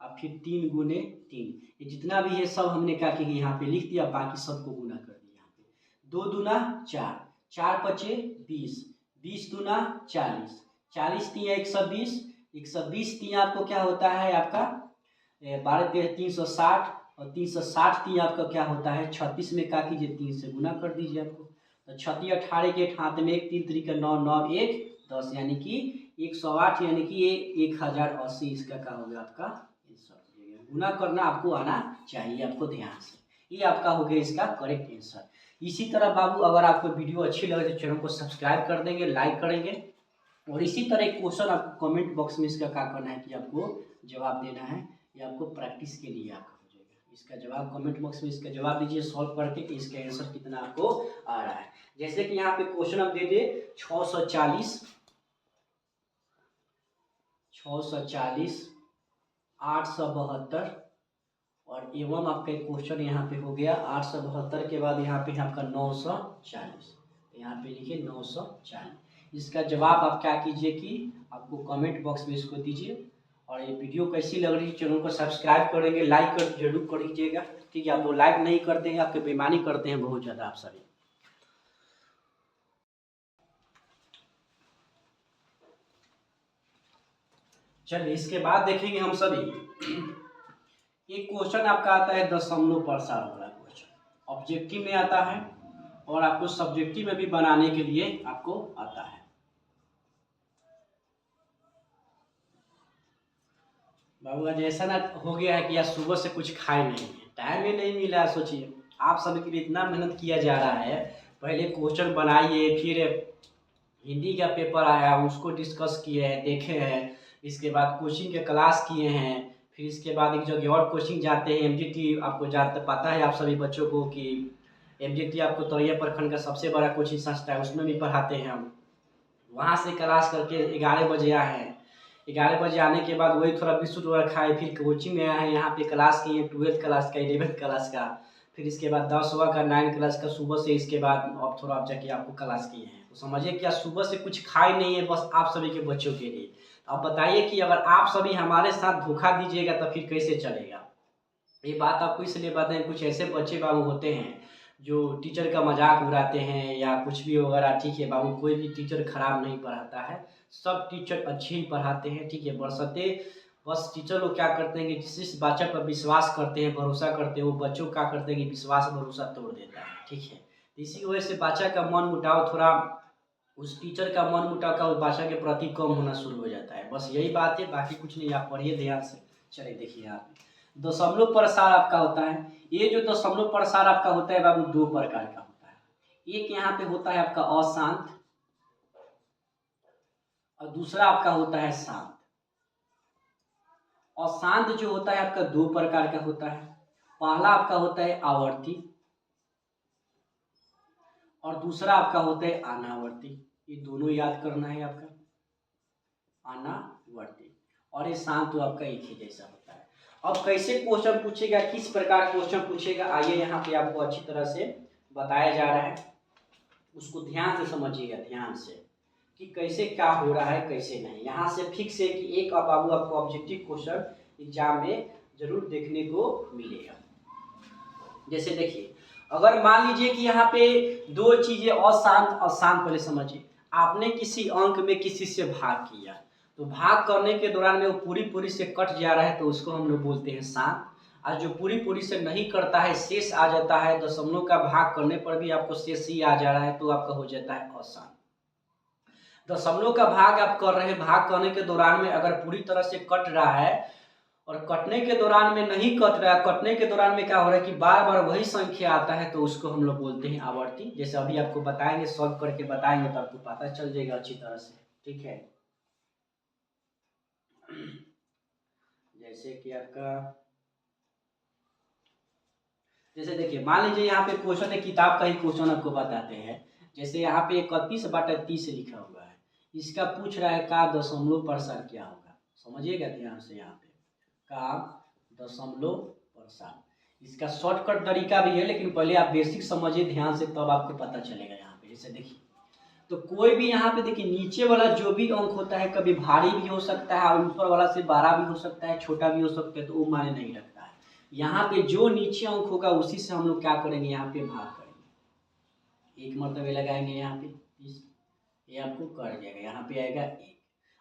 अब फिर 3 गुने 3, ये जितना भी है सब हमने क्या किया यहाँ पे लिख दिया, बाकी सबको गुना कर दिया। यहाँ पे 2 दूना 4, 4 पचे 20, 20 दूना 40, 40 3 120, 120 3 आपको क्या होता है आपका 12 360, और 360 3 आपका क्या होता है 36 में क्या कीजिए 3 से गुना कर दीजिए आपको। तो 36 18 के हाथ में 1 3 3 9 9 1 10, यानी कि 108, यानी कि ये 1080 इसका क्या हो गया आपका गुना करना आपको आना चाहिए, आपको ध्यान से। ये आपका हो गया इसका करेक्ट आंसर। इसी तरह बाबू अगर आपको वीडियो अच्छी लगे तो चैनल को सब्सक्राइब कर देंगे, लाइक करेंगे, और इसी तरह क्वेश्चन आपको कमेंट बॉक्स में इसका क्या करना है कि आपको जवाब देना है, ये आपको प्रैक्टिस के लिए आपका हो जाएगा। इसका जवाब कमेंट बॉक्स में इसका जवाब दीजिए सॉल्व करके कि इसका आंसर कितना आपको आ रहा है। जैसे कि यहाँ पे क्वेश्चन आप दे दे 640, 872, और एवं आपका एक क्वेश्चन यहाँ पे हो गया 872 के बाद यहाँ पे आपका 940, तो यहाँ पे लिखिए 940। इसका जवाब आप क्या कीजिए कि आपको कमेंट बॉक्स में इसको दीजिए। और ये वीडियो कैसी लग रही है, चैनल को सब्सक्राइब करेंगे, लाइक कर जरूर कर दीजिएगा, ठीक है। आप वो लाइक नहीं करते हैं, आपके बेईमानी करते हैं बहुत ज़्यादा आप सभी। चलिए इसके बाद देखेंगे हम सभी, एक क्वेश्चन आपका आता है दशमलव प्रसार वाला क्वेश्चन, ऑब्जेक्टिव में आता है और आपको सब्जेक्टिव में भी बनाने के लिए आपको आता है। बाबू आज ऐसा ना हो गया है कि आज सुबह से कुछ खाए नहीं है, टाइम ही नहीं मिला है। सोचिए आप सभी के लिए इतना मेहनत किया जा रहा है, पहले क्वेश्चन बनाइए, फिर हिंदी का पेपर आया उसको डिस्कस किए हैं, देखे हैं, इसके बाद कोचिंग के क्लास किए हैं, फिर इसके बाद एक जगह और कोचिंग जाते हैं एमजीटी। आपको जाते पता है आप सभी बच्चों को कि एमजीटी आपको तोरैया प्रखंड का सबसे बड़ा कोचिंग संस्था है, उसमें भी पढ़ाते हैं हम। वहाँ से क्लास करके 11 बजे आए हैं, 11 बजे आने के बाद वही थोड़ा बिस्कुट वगैरह खाए, फिर कोचिंग में आए हैं, यहाँ पे क्लास किए 12th क्लास का, 11th क्लास का, फिर इसके बाद 10वां का, 9 क्लास का सुबह से, इसके बाद अब थोड़ा अब जाके आपको क्लास किए हैं। तो समझिए क्या सुबह से कुछ खाए नहीं है बस आप सभी के बच्चों के लिए। तो अब बताइए कि अगर आप सभी हमारे साथ धोखा दीजिएगा तो फिर कैसे चलेगा। ये बात आपको इसलिए बताएं, कुछ ऐसे बच्चे बाबू होते हैं जो टीचर का मजाक उड़ाते हैं या कुछ भी वगैरह। ठीक है बाबू, कोई भी टीचर खराब नहीं पढ़ाता है, सब टीचर अच्छे ही पढ़ाते हैं। ठीक है, बरसते बस टीचर लोग क्या करते हैं कि जिस बच्चे पर विश्वास करते हैं, भरोसा करते हैं, वो बच्चों को क्या करते हैं कि विश्वास भरोसा तोड़ देता है। ठीक है, तो इसी वजह से बच्चा का मन मुटाव थोड़ा, उस टीचर का मन मुटाव का उस भाषा के प्रति कम होना शुरू हो जाता है। बस यही बात है, बाकी कुछ नहीं। आप पढ़िए ध्यान से। चलिए देखिए यहाँ पे दशमलव प्रसार आपका होता है। ये जो दशमलव प्रसार आपका होता है बाबू, दो प्रकार का होता है। एक यहाँ पे होता है आपका अशांत और दूसरा आपका होता है शांत। अशांत जो होता है आपका दो प्रकार का होता है। पहला आपका होता है आवर्ती और दूसरा आपका होता है अनावर्ती। ये दोनों याद करना है आपका, अनावर्ती और ये शांत तो आपका एक ही जैसा होता है। अब कैसे क्वेश्चन पूछेगा, किस प्रकार क्वेश्चन पूछेगा, आइए यहाँ पे आपको अच्छी तरह से बताया जा रहा है, उसको ध्यान से समझिएगा, ध्यान से कि कैसे क्या हो रहा है कैसे नहीं। यहाँ से फिक्स है कि एक बाबू आपको ऑब्जेक्टिव क्वेश्चन एग्जाम में जरूर देखने को मिलेगा। जैसे देखिए, अगर मान लीजिए कि यहाँ पे दो चीजें अशांत अशांत, पहले समझिए, आपने किसी अंक में किसी से भाग किया, तो भाग करने के दौरान में वो पूरी पूरी से कट जा रहा है तो उसको हम लोग बोलते हैं शांत। और जो पूरी पूरी से नहीं करता है, शेष आ जाता है, दशमलव का भाग करने पर भी आपको शेष ही आ जा रहा है, तो आपका हो जाता है अशांत। दशमलव का भाग आप कर रहे हैं, भाग करने के दौरान में अगर पूरी तरह से कट रहा है और कटने के दौरान में नहीं कट रहा है, कटने के दौरान में क्या हो रहा है कि बार बार वही संख्या आता है, तो उसको हम लोग बोलते हैं आवर्ती। जैसे अभी आपको बताएंगे, सॉल्व करके बताएंगे तो आपको पता चल जाएगा अच्छी तरह से। ठीक है, जैसे कि आपका, जैसे देखिए मान लीजिए यहाँ पे क्वेश्चन है, किताब का ही क्वेश्चन आपको बताते हैं। जैसे यहाँ पे 31/30 लिखा हुआ है, इसका पूछ रहा है का दशमलव प्रसार क्या होगा। समझिएगा ध्यान से, यहाँ पे का दशमलव प्रसार, इसका शॉर्टकट तरीका भी है, लेकिन पहले आप बेसिक समझिए ध्यान से, तब आपको पता चलेगा। यहाँ पे जैसे देखिए, तो कोई भी यहाँ पे देखिए नीचे वाला जो भी अंक होता है, कभी भारी भी हो सकता है और ऊपर वाला से बड़ा भी हो सकता है, छोटा भी हो सकता है, तो वो माने नहीं रखता है। यहाँ पे जो नीचे अंक होगा उसी से हम लोग क्या करेंगे, यहाँ पे भाग करेंगे। एक मरतबे लगाएंगे यहाँ पे 30, ये आपको कट जाएगा, यहाँ पे आएगा 1।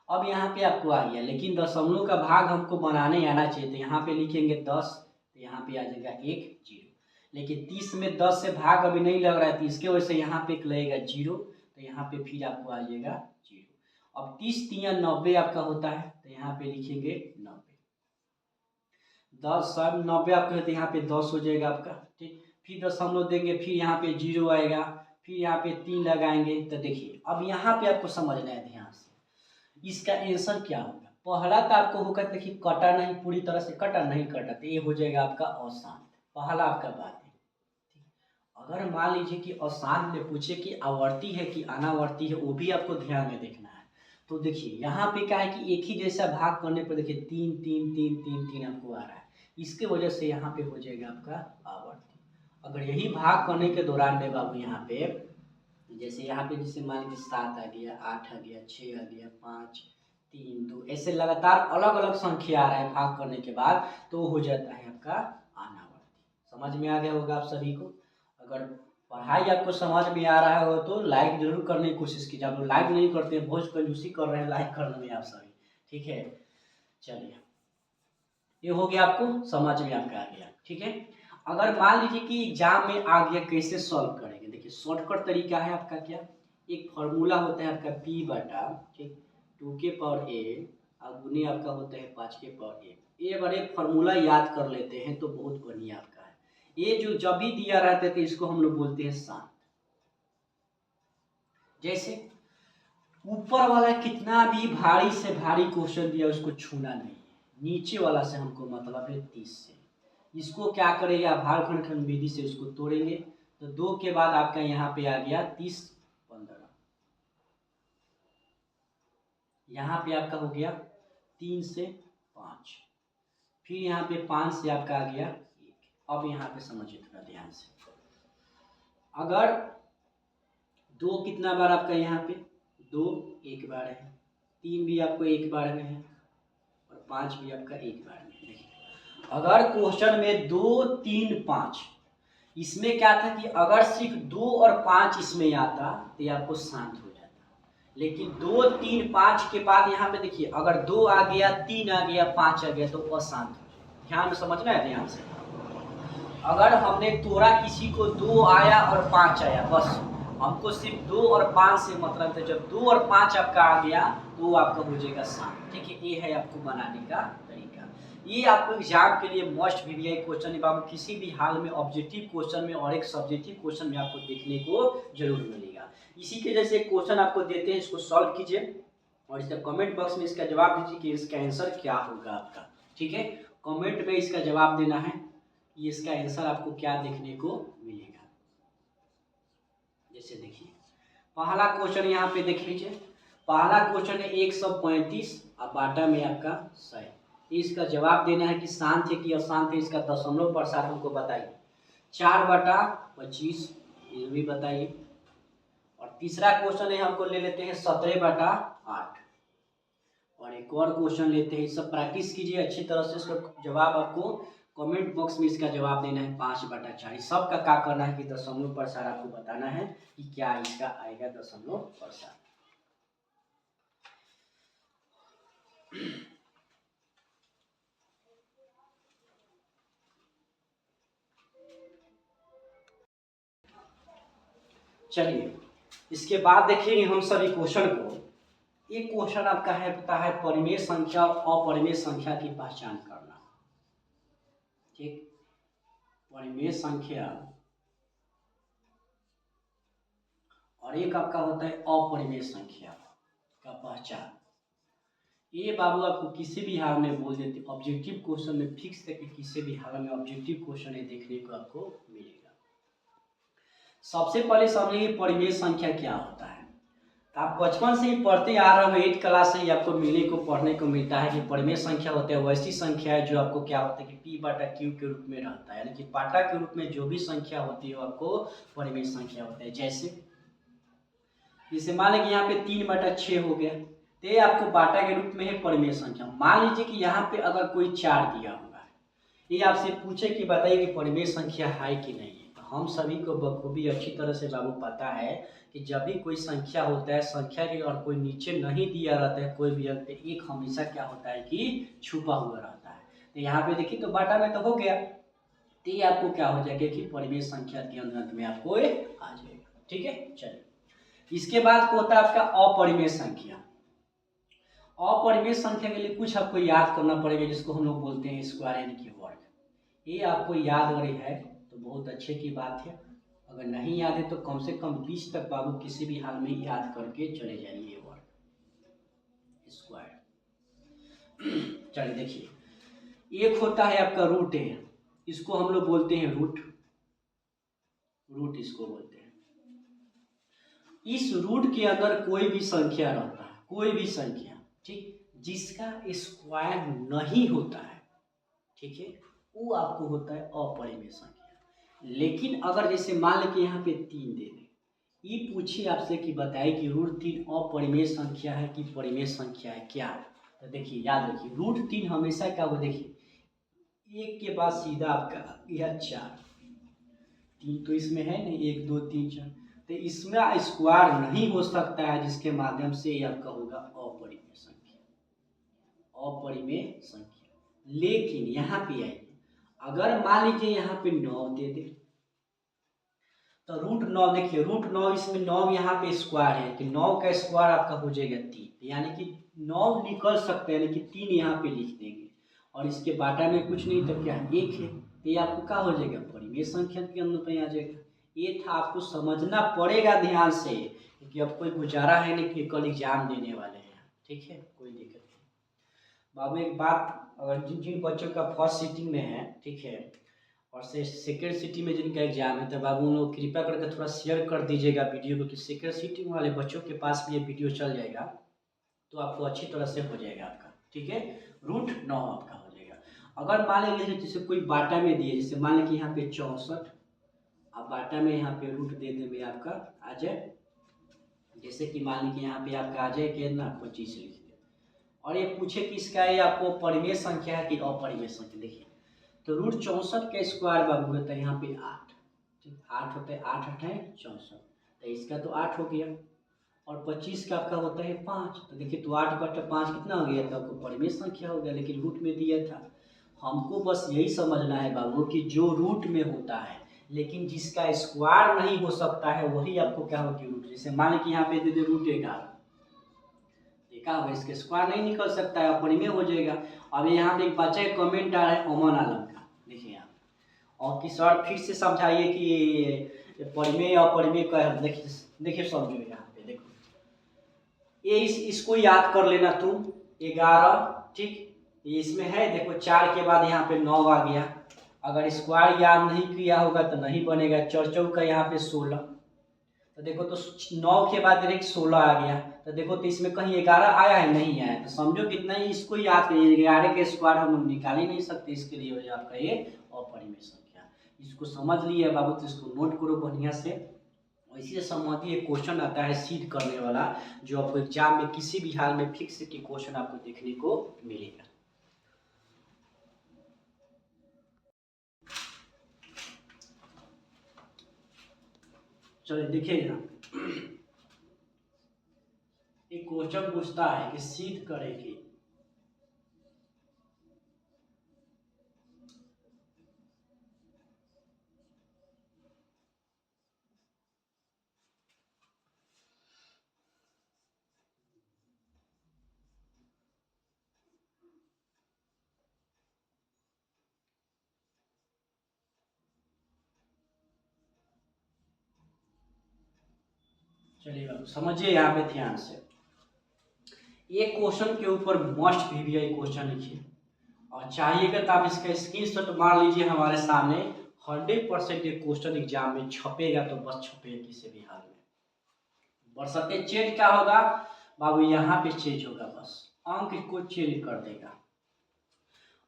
अब यहाँ पे आपको आ गया, लेकिन दशमलव का भाग हमको बनाने आना चाहिए, तो यहाँ पे लिखेंगे 10, तो यहाँ पे आ जाएगा 1 0। लेकिन 30 में 10 से भाग अभी नहीं लग रहा है, तो इसके वजह से यहाँ पे लगेगा 0, तो यहाँ पे फिर आपको आ जाएगा 0। अब 30 3 90 आपका होता है, तो यहाँ पे लिखेंगे 90। 10 सब 90 आपका, तो यहाँ पे 10 हो जाएगा आपका। ठीक, फिर दशमलव देंगे, फिर यहाँ पे 0 आएगा, फिर यहाँ पे 3 लगाएंगे। तो देखिए अब यहाँ पे आपको समझना है ध्यान से, इसका आंसर क्या होगा। पहला तो आपको होगा, देखिए कटा नहीं, पूरी तरह से कटा नहीं कटा, तो ये हो जाएगा आपका अशांत। पहला आपका बात है। अगर मान लीजिए कि अशांत में पूछे कि आवर्ती है कि अनावर्ती है, वो भी आपको ध्यान में देखना है। तो देखिए यहाँ पे क्या है कि एक ही जैसा भाग करने पर देखिए 3 3 3 3 3 आपको आ रहा है, इसके वजह से यहाँ पे हो जाएगा आपका आवर्ती। अगर यही भाग करने के दौरान में बाबू यहाँ पे, जैसे यहाँ पे जैसे मान लीजिए 7 आ गया, 8 आ गया, 6 आ गया, 5 3 2, ऐसे लगातार अलग अलग संख्या आ रहा है भाग करने के बाद, तो हो जाता है आपका अनावर्ती। समझ में आ गया होगा आप सभी को। अगर पढ़ाई आपको समझ में आ रहा हो तो लाइक जरूर करने की कोशिश कीजिए। आप लोग लाइक नहीं करते हैं, बहुत कंजूसी कर रहे हैं लाइक करने में आप सभी। ठीक है, चलिए ये हो गया, आपको समझ में आपका आ गया। ठीक है, अगर मान लीजिए कि एग्जाम में आ गया, कैसे सॉल्व करेंगे। देखिए शॉर्टकट तरीका है आपका, क्या एक फॉर्मूला होता है आपका P बटा, ठीक, 2 के पावर a और गुने आपका होता है 5 के पावर a। ये अगर एक फार्मूला याद कर लेते हैं तो बहुत बढ़िया आपका है। ये जो जब भी दिया रहता है तो इसको हम लोग बोलते हैं शांत। जैसे ऊपर वाला कितना भी भारी से भारी क्वेश्चन दिया उसको छूना नहीं है, नीचे वाला से हमको मतलब है 30 से। इसको क्या करेंगे आप, भागखंड विधि से उसको तोड़ेंगे, तो 2 के बाद आपका यहाँ पे आ गया 30 15, यहाँ पे आपका हो गया 3 से 5, फिर यहाँ पे 5 से आपका आ गया 1। अब यहाँ पे समझिए थोड़ा ध्यान से, अगर 2 कितना बार आपका यहाँ पे 2 एक बार है, 3 भी आपको एक बार में है और 5 भी आपका एक बार में है। देखिए अगर क्वेश्चन में 2 3 5, इसमें क्या था कि अगर सिर्फ 2 और 5 इसमें आता तो ये आपको शांत हो जाता, लेकिन 2 3 5 के बाद यहाँ पे देखिए अगर 2 आ गया 3 आ गया 5 आ गया तो अशांत हो जाए। ध्यान में समझना है ध्यान से, अगर हमने तोड़ा किसी को 2 आया और 5 आया, बस हमको सिर्फ 2 और 5 से मतलब है। जब 2 और 5 आपका आ गया तो आपका हो जाएगा शांत। ठीक है, ये है आपको बनाने का तरीका। ये आपको एग्जाम के लिए मस्ट वीवीआई क्वेश्चन है बाबू, किसी भी हाल में ऑब्जेक्टिव क्वेश्चन में और एक सब्जेक्टिव क्वेश्चन में आपको देखने को जरूर मिलेगा। इसी के जैसे क्वेश्चन आपको देते हैं, इसको सॉल्व कीजिए और इसका कमेंट बॉक्स में इसका जवाब दीजिए कि इसका आंसर क्या होगा आपका। ठीक है, कमेंट में इसका जवाब देना है, ये इसका आंसर आपको क्या देखने को मिलेगा। जैसे देखिए पहला क्वेश्चन यहाँ पे देख लीजिए, पहला क्वेश्चन है 135 और बाटा में आपका 100। इसका जवाब देना है कि शांत है कि अशांत है, इसका दशमलव प्रसार हमको बताइए। 4/25 ये भी बताइए। और तीसरा क्वेश्चन है हमको ले लेते हैं 17/8 और एक और क्वेश्चन लेते हैं। सब प्रैक्टिस कीजिए अच्छी तरह से, इसका जवाब आपको कमेंट बॉक्स में इसका जवाब देना है 5/4। सबका क्या करना है कि दशमलव प्रसार आपको बताना है कि क्या इसका आएगा दशमलव प्रसार। चलिए इसके बाद देखेंगे हम सभी क्वेश्चन को। एक क्वेश्चन आपका है पता है परिमेय संख्या और अपरिमेय संख्या की पहचान करना। ठीक, परिमेय संख्या और एक आपका होता है अपरिमेय संख्या का पहचान। ये बाबू आपको किसी भी हाल में बोल देते, ऑब्जेक्टिव क्वेश्चन में फिक्स है कि किसी भी हाल में ऑब्जेक्टिव क्वेश्चन है देखने को आपको मिलेगा। सबसे पहले समझिए परिमेय संख्या क्या होता है। आप बचपन से ही पढ़ते आ रहे हो, 8 क्लास से ही आपको मिलने को पढ़ने को मिलता है कि परिमेय संख्या होता है वैसी संख्या है जो आपको क्या होता है कि P/Q के रूप में रहता है, यानी कि पाटा के रूप में जो भी संख्या होती है वो आपको परिमेय संख्या होता है। जैसे मान लीजिए यहाँ पे 3/6 हो गया तो ये आपको बाटा के रूप में है परिमेय संख्या। मान लीजिए कि यहाँ पे अगर कोई 4 दिया हुआ है, ये आपसे पूछे कि बताइए कि परिमेय संख्या है कि नहीं है, तो हम सभी को बखूबी अच्छी तरह से बाबू पता है कि जब भी कोई संख्या होता है, संख्या के और कोई नीचे नहीं दिया रहता है कोई भी अंक, एक हमेशा क्या होता है कि छुपा हुआ रहता है। तो यहाँ पे देखिए तो बाटा में तो हो गया, तो ये आपको क्या हो जाएगा कि परिमेय संख्या के अंत में आपको आ जाएगा। ठीक है, चलिए इसके बाद को होता है आपका अपरिमेय संख्या। अपरिमेय संख्या के लिए कुछ आपको याद करना पड़ेगा जिसको हम लोग बोलते हैं स्क्वायर यानी कि वर्ग। ये आपको याद अगर है तो बहुत अच्छे की बात है, अगर नहीं याद है तो कम से कम 20 तक बाबू किसी भी हाल में याद करके चले जाइए वर्ग स्क्वायर। चलिए देखिए एक होता है आपका रूट है, इसको हम लोग बोलते हैं रूट इसको बोलते हैं। इस रूट के अंदर कोई भी संख्या रहता है, कोई भी संख्या, ठीक, जिसका स्क्वायर नहीं होता है, ठीक है, वो आपको होता है अपरिमेय संख्या। लेकिन अगर जैसे मान लें कि यहाँ पे 3 दे दें, ये पूछिए आपसे कि बताइए कि √3 अपरिमेय संख्या है कि परिमेय संख्या है क्या, तो देखिए याद रखिए √3 हमेशा क्या हो, देखिए 1 के बाद सीधा आपका यह 4, 3 तो इसमें है नहीं, 1 2 3 4, तो इसमें स्क्वायर नहीं हो सकता है, जिसके माध्यम से ये आपका होगा अपरिमेय संख्या, अपरिमेय संख्या। लेकिन यहाँ पे आइए, अगर मान लीजिए यहाँ पे 9 दे दे तो √9, देखिए √9 इसमें 9 यहाँ पे स्क्वायर है कि 9 का स्क्वायर आपका हो जाएगा 3, यानी कि 9 निकल सकते हैं, यानी कि 3 यहाँ पे लिख देंगे और इसके बाटा में कुछ नहीं तो क्या 1 है, तो ये आपको क्या हो जाएगा परिमेय संख्या के अंदर पे आ जाएगा। ये था, आपको समझना पड़ेगा ध्यान से क्योंकि अब कोई गुजारा है नहीं कि कल एग्जाम देने वाले हैं। ठीक है, कोई दिक्कत नहीं। बाबू एक बात, अगर जिन जिन बच्चों का फर्स्ट सीटिंग में है, ठीक है, और सेकेंड सिटिंग में जिनका एग्जाम है, तो बाबू लोग कृपया करके थोड़ा शेयर कर दीजिएगा वीडियो को, कि सेकेंड सिटिंग वाले बच्चों के पास भी ये वीडियो चल जाएगा तो आपको अच्छी तरह से हो जाएगा आपका। ठीक है, रूट 9 आपका हो जाएगा। अगर मान लीजिए जैसे कोई बाटा में दिए, जैसे मान लीजिए यहाँ पे 64, अब बाटा में यहाँ पे रूट दे देंगे आपका आ जाए, जैसे कि मान लीजिए यहाँ पे आपका आ जाए कितना 25 लिख दिया, और ये पूछे कि इसका ये आपको परिमेय संख्या है कि अपरिमेय संख्या। देखिए तो रूट 64 का स्क्वायर बाबू होता है यहाँ पे 8, ठीक 8 होता है, 8 8 है 64, तो इसका तो 8 हो गया, और 25 का आपका होता है 5, तो देखिए तो 8 बटा 5 कितना हो गया, तो आपको परिमेय संख्या हो गया, लेकिन रूट में दिया था। हमको बस यही समझना है बाबू कि जो रूट में होता है लेकिन जिसका स्क्वायर नहीं हो सकता है वही आपको क्या होगी रूट। जैसे मान लीजिए यहाँ पे दे दे रूट 11, देखा होगा इसके स्क्वायर नहीं निकल सकता है, अपरिमेय हो जाएगा। अब यहाँ पे एक बच्चे कमेंट आ रहा है अमन आलम का, देखिए यहाँ और कि सर फिर से समझाइए कि परिमेय अपरिमेय का है। देखिए देखिए समझो यहाँ पे देखो, ये इसको याद कर लेना तुम 11, ठीक ये इसमें है, देखो 4 के बाद यहाँ पे 9 आ गया, अगर स्क्वायर याद नहीं किया होगा तो नहीं बनेगा। 4 चौक का यहाँ पे 16, तो देखो तो 9 के बाद डायरेक्ट 16 आ गया, तो देखो तो इसमें कहीं 11 आया है, नहीं आया, तो समझो कितना ही इसको याद करिए, 11 के स्क्वायर हम लोग निकाल ही नहीं सकते, इसके लिए हो जाए आपका ये अपरिमेय संख्या। इसको समझ लिए बाबू, तो इसको नोट करो बढ़िया से। इसी से संबंधित एक क्वेश्चन आता है सीध करने वाला, जो आपको एग्जाम में किसी भी हाल में फिक्स के क्वेश्चन आपको देखने को मिलेगा। चलिए देखिए यहाँ एक क्वेश्चन पूछता है कि सीध करेगी, चलिए बाबू समझिए यहाँ पे ध्यान से, ये क्वेश्चन के ऊपर मस्ट पीवीआई क्वेश्चन लिखिए, और चाहिएगा तो आप इसका स्क्रीनशॉट मार लीजिए हमारे सामने। 100% ये क्वेश्चन एग्जाम में छपेगा, तो बस छपेगा किसी भी हाल में। बरसते चेंज क्या होगा बाबू, यहाँ पे चेंज होगा, बस अंक को चेंज कर देगा।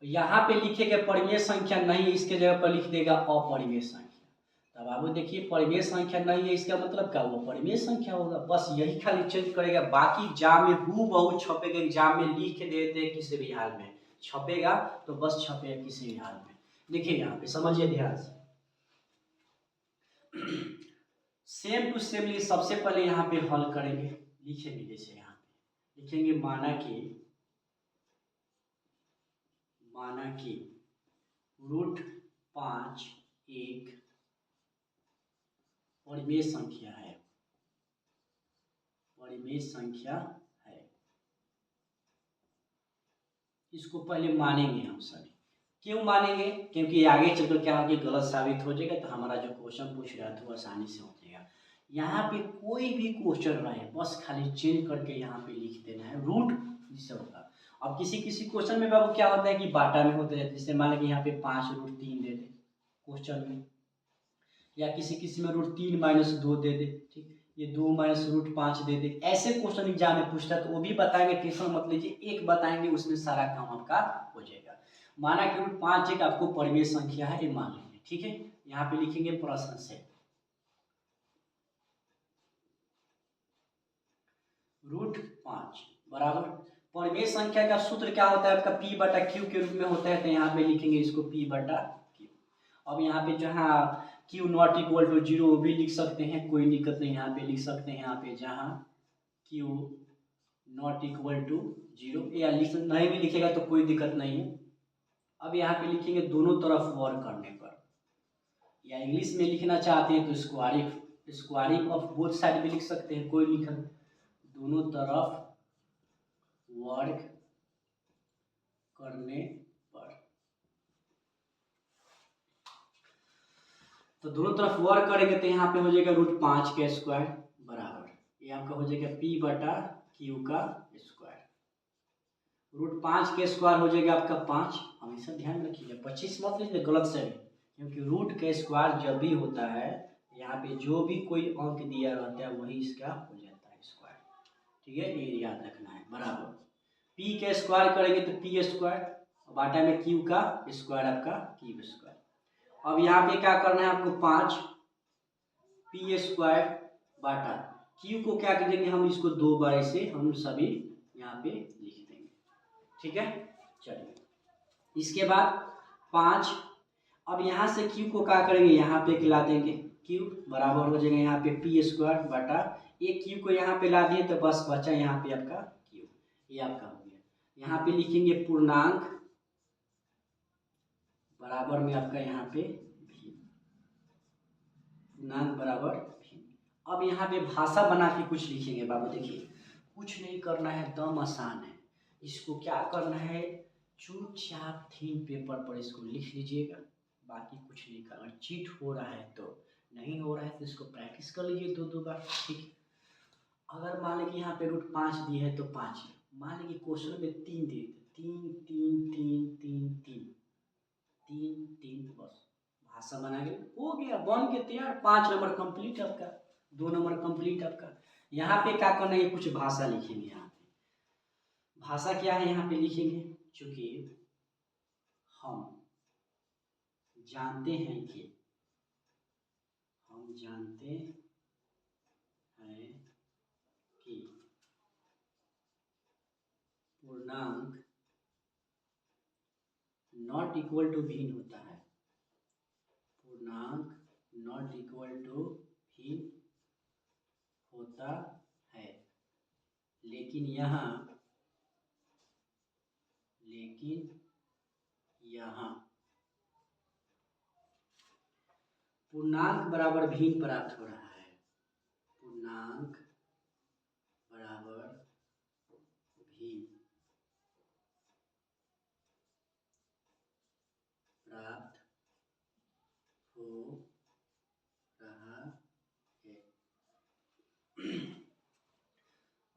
यहाँ पे लिखेगा परिमेय संख्या नहीं, इसके जगह पर लिख देगा अपरिमेय संख्या। तो बाबू देखिए परिमेय संख्या नहीं है, इसका मतलब क्या हुआ, परिमेय संख्या होगा, बस यही खाली चेंज करेगा। बाकी एग्जाम में हूबहू छपेगा, एग्जाम में लिख देते किसी भी हाल में छपेगा, तो बस छपेगा किसी भी हाल में। देखिए यहाँ पे समझिए ध्यान से, सेम टू सेम लिए सबसे पहले यहाँ पे हल करेंगे, लिखेंगे जैसे यहाँ पे लिखेंगे माना कि रूट 5 एक परिमेय संख्या है, परिमेय संख्या है। इसको पहले मानेंगे हम सभी, क्यों मानेंगे, क्योंकि आगे चलकर क्या होगा गलत साबित हो जाएगा, तो हमारा जो क्वेश्चन पूछ रहा था वो आसानी से हो जाएगा। यहाँ पे कोई भी क्वेश्चन रहे बस खाली चेंज करके यहाँ पे लिख देना है रूट जिससे होगा। अब किसी किसी क्वेश्चन में बाबू क्या होता है कि बाटा में होता है, जैसे मान लें कि यहाँ पे 5 रूट 3 दे दे क्वेश्चन में, या किसी किसी में रूट 3 माइनस 2 दे दे, ठीक ये 2 माइनस रूट 5 दे दे, ऐसे क्वेश्चन एग्जाम में पूछता है तो वो भी बताएंगे, टेंशन मत लीजिए, एक बताएंगे उसमें सारा काम आपका हो जाएगा। माना कि रूट 5 एक आपको परिमेय संख्या है, ये मान लेंगे, ठीक है। यहाँ पे लिखेंगे प्रश्न से रूट 5 बराबर परिमेय संख्या का सूत्र क्या होता है आपका पी बटा क्यू के रूप में होता है, तो यहाँ पे लिखेंगे इसको पी बटा क्यू। अब यहाँ पे जहाँ क्यू नॉट इक्वल टू 0 भी लिख सकते हैं, कोई दिक्कत नहीं, यहाँ पे लिख सकते हैं, यहाँ पे जहाँ क्यू नॉट इक्वल टू 0, या नहीं भी लिखेगा तो कोई दिक्कत नहीं है। अब यहाँ पे लिखेंगे दोनों तरफ वर्क करने पर, या इंग्लिश में लिखना चाहते हैं तो स्क्वायरिंग ऑफ बोथ साइड भी लिख सकते हैं, कोई दिक्कत, दोनों तरफ वर्क करने पर, तो दोनों तरफ वर्क करेंगे तो यहाँ पे हो जाएगा रूट 5 का स्क्वायर बराबर ये आपका हो जाएगा पी बटा क्यू का स्क्वायर। रूट 5 के स्क्वायर हो जाएगा आपका 5, हमेशा ध्यान रखिएगा 25 मत लीजिए गलत से भी, क्योंकि रूट का स्क्वायर जब भी होता है यहाँ पे जो भी कोई अंक दिया रहता है वही इसका हो जाता है स्क्वायर, ठीक है, ये याद रखना है बराबर। पी का स्क्वायर करेंगे तो पी स्क्वायर, बाटा में क्यू का स्क्वायर आपका क्यू स्क्वायर। अब यहाँ पे क्या करना है आपको 5 पी स्क्वायर बाटा क्यू को क्या कर देंगे हम इसको 2 बार ऐसे हम सभी यहाँ पे लिख देंगे, ठीक है। चलिए इसके बाद 5, अब यहाँ से क्यू को क्या करेंगे यहाँ पे ला देंगे, क्यू बराबर हो जाएगा यहाँ पे पी स्क्वायर बाटा एक क्यू को यहाँ पे ला दिए तो बस बचा यहाँ पे आपका क्यू, ये आपका हो गया। यहाँ पे लिखेंगे पूर्णांक बराबर में आपका यहाँ पे भी, पूर्णांक बराबर भी। अब यहाँ पे भाषा बना के कुछ लिखेंगे बाबू, देखिए कुछ नहीं करना है, दम आसान है। इसको क्या करना है, चुपचाप थीन पेपर पर इसको लिख लीजिएगा, बाकी कुछ नहीं करना। चीट हो रहा है तो, नहीं हो रहा है तो इसको प्रैक्टिस कर लीजिए 2-2 बार, ठीक है। अगर मान लीजिए यहाँ पे √5 दिए है तो 5, मान लीजिए क्वेश्चन में 3 दिए थे, 3 3 3 3 3 3 3, बस भाषा बना के हो गया, बन के तैयार। 5 नंबर कंप्लीट आपका, 2 नंबर कंप्लीट आपका। यहाँ पे क्या करना है, कुछ भाषा लिखेंगे। यहाँ पे भाषा क्या है यहाँ पे लिखेंगे, चूंकि हम जानते हैं कि, हम जानते हैं कि पूर्णांक नॉट इक्वल टू भिन्न होता है, पूर्णांक नॉट इक्वल टू भिन्न होता है, लेकिन यहाँ पूर्णांक बराबर भिन्न प्राप्त हो रहा है, पूर्णांक बराबर भिन्न प्राप्त हो रहा है।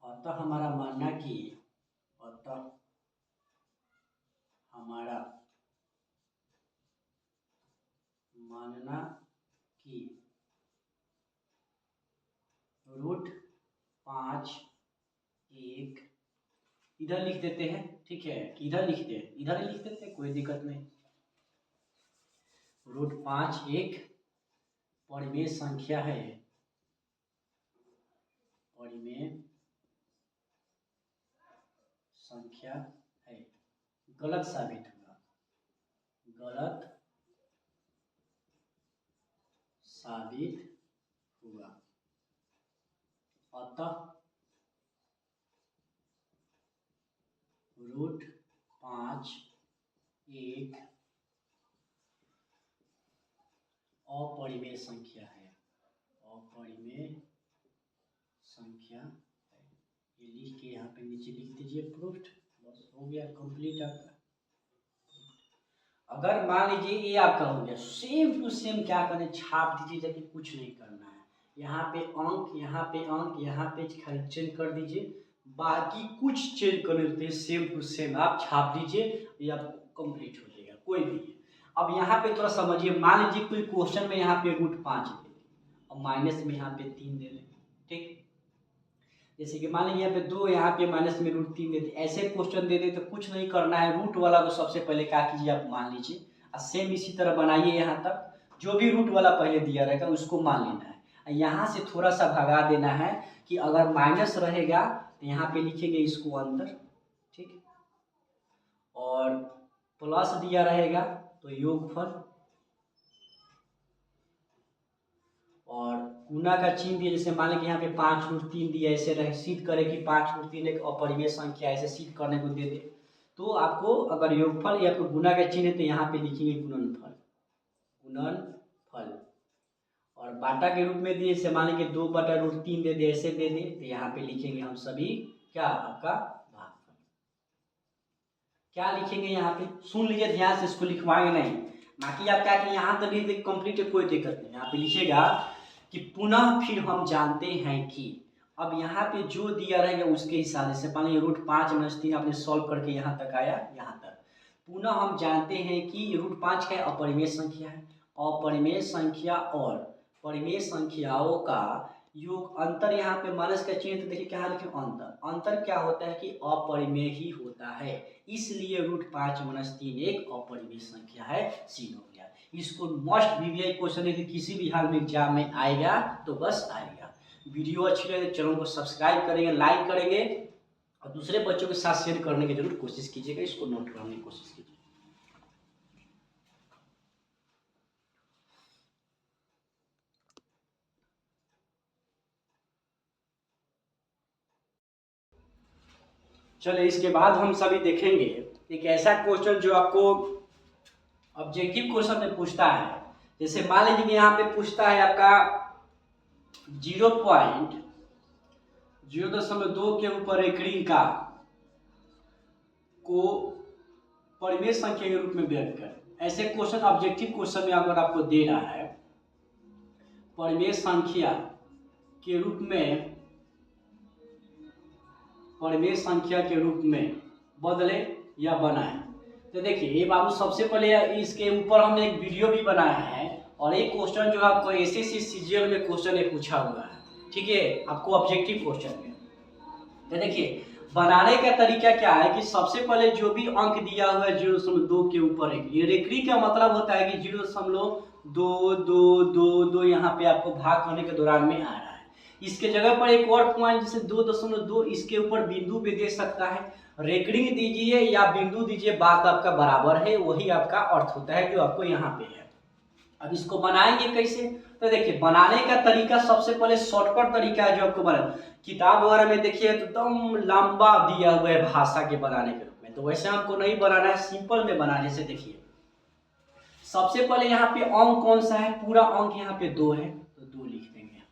अतः हमारा मानना कि, अतः हमारा मानना कि √5 एक, इधर लिख देते हैं, ठीक है, कि इधर लिखते हैं, इधर ही लिख देते हैं, कोई दिक्कत नहीं। √5 एक परिमेय संख्या है, परिमेय संख्या है। गलत साबित हुआ, गलत साबित हुआ। अतः √5 एक अपरिमेय संख्या है, अपरिमेय संख्या है। ये लिख के यहाँ पे नीचे लिख दीजिए प्रूफ्ड, बस हो गया कंप्लीट आपका। अगर मान लीजिए ये आपका हो गया, सेम टू सेम क्या करें, छाप दीजिए, जाके कुछ नहीं करना है। यहाँ पे अंक, यहाँ पे अंक, यहाँ पे खाली चेंज कर दीजिए, बाकी कुछ चेंज करने होते हैं, सेम टू सेम आप छाप दीजिए, ये आपको कंप्लीट हो जाएगा, कोई भी है। अब यहाँ पे थोड़ा समझिए, मान लीजिए कोई क्वेश्चन में यहाँ पे √5 दे दे और माइनस में यहाँ पे 3 दे दे, ठीक। जैसे कि मान लीजिए यहाँ पे 2, यहाँ पे माइनस में √3 देते, ऐसे क्वेश्चन दे दे तो कुछ नहीं करना है, रूट वाला को सबसे पहले क्या कीजिए आप मान लीजिए, और सेम इसी तरह बनाइए, यहाँ तक जो भी रूट वाला पहले दिया रहेगा उसको मान लेना है। यहाँ से थोड़ा सा भगा देना है कि अगर माइनस रहेगा तो यहाँ पे लिखेंगे इसको अंतर, ठीक, और प्लस दिया रहेगा तो योगफल, और गुना का चिन्ह दिया, जैसे मान लीजिए यहाँ पे 5√3 दिया, ऐसे रहे सिद्ध करे कि 5√3 एक अपरिमेय संख्या, ऐसे सिद्ध करने को दे दे तो आपको अगर योगफल या आपको गुना का चिन्ह है तो यहाँ पे लिखेंगे गुणनफल, गुणनफल। और बाटा के रूप में दिए, जैसे मान लीजिए 2/√3 दे दे, ऐसे दे दे तो यहाँ पे लिखेंगे हम सभी क्या, आपका भागफल। क्या लिखेंगे यहाँ पे, सुन लीजिए ध्यान से, इसको लिखवाएंगे नहीं, बाकी आप क्या करें यहाँ तक लिख कंप्लीट है, कोई दिक्कत नहीं। यहाँ पे लिखिएगा कि पुनः फिर हम जानते हैं कि, अब यहाँ पे जो दिया रहेगा उसके हिसाब से, मान लीजिए √5 - 3 आपने सॉल्व करके यहाँ तक आया, यहाँ तक पुनः हम जानते हैं कि √5 क्या है, अपरिमेय संख्या है। अपरिमेय संख्या और परिमेय संख्याओं का योग अंतर यहाँ पे माइनस का चिन्ह, तो देखिए क्या लिखे अंतर। अंतर क्या होता है कि अपरिमेय ही होता है, इसलिए √5 - 3 एक अपरिमेय संख्या है, सी हो गया। इसको मस्ट वीवीआई क्वेश्चन है कि किसी भी हाल में एग्जाम में आएगा तो बस आएगा। वीडियो अच्छी लगे तो चैनल को सब्सक्राइब करेंगे, लाइक करेंगे और दूसरे बच्चों के साथ शेयर करने की जरूर कोशिश कीजिएगा, इसको नोट करने की कोशिश कीजिए। चलिए इसके बाद हम सभी देखेंगे एक ऐसा क्वेश्चन जो आपको ऑब्जेक्टिव क्वेश्चन में पूछता है। जैसे मान लीजिए कि यहाँ पे पूछता है आपका 0.0.2 के ऊपर एक रिंग का को परिमेय संख्या के रूप में व्यक्त कर। ऐसे क्वेश्चन ऑब्जेक्टिव क्वेश्चन में अगर आपको दे रहा है परिमेय संख्या के रूप में बदले या बनाए, तो देखिए ये बाबू सबसे पहले इसके ऊपर हमने एक वीडियो भी बनाया है और एक क्वेश्चन जो आपको एसएससी सीजीएल में क्वेश्चन एक पूछा हुआ है, ठीक है, आपको ऑब्जेक्टिव क्वेश्चन में। तो देखिए बनाने का तरीका क्या है कि सबसे पहले जो भी अंक दिया हुआ है 0.2 के ऊपर एक, ये रेकरी का मतलब होता है कि 0.22222 यहाँ पे आपको भाग करने के दौरान में आ रहा है। इसके जगह पर एक और पॉइंट जैसे 2.2 इसके ऊपर बिंदु भी दे सकता है, रेकरिंग दीजिए या बिंदु दीजिए, बात आपका बराबर है, वही आपका अर्थ होता है जो आपको यहाँ पे है। अब इसको बनाएंगे कैसे, तो देखिए बनाने का तरीका सबसे पहले शॉर्टकट तरीका है जो आपको बना, किताब वगैरह में देखिए तो एकदम लंबा दिया हुआ है भाषा के बनाने के रूप में, तो वैसे हमको नहीं बनाना है, सिंपल में बनाने से। देखिए सबसे पहले यहाँ पे अंक कौन सा है, पूरा अंक यहाँ पे 2 है तो 2 लिख देंगे,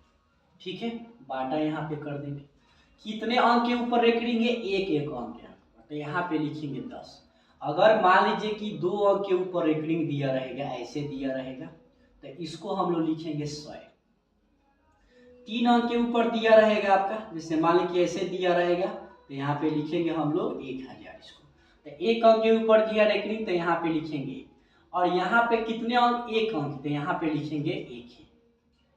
ठीक है, बाटा यहाँ पे कर देंगे। कितने अंक के ऊपर रेकरिंग है, एक अंक है तो यहाँ पे लिखेंगे 10। अगर मान लीजिए कि 2 अंक के ऊपर रेकरिंग दिया रहेगा, ऐसे दिया रहेगा तो इसको हम लोग लिखेंगे 100। 3 अंक के ऊपर दिया रहेगा आपका, जैसे मान लीजिए ऐसे दिया रहेगा तो यहाँ पे लिखेंगे हम लोग 1000 इसको। तो 1 अंक के ऊपर दिया रेकरिंग तो यहाँ पे लिखेंगे, और यहाँ पे कितने अंक, 1 अंक, तो यहाँ पे लिखेंगे 1 ही।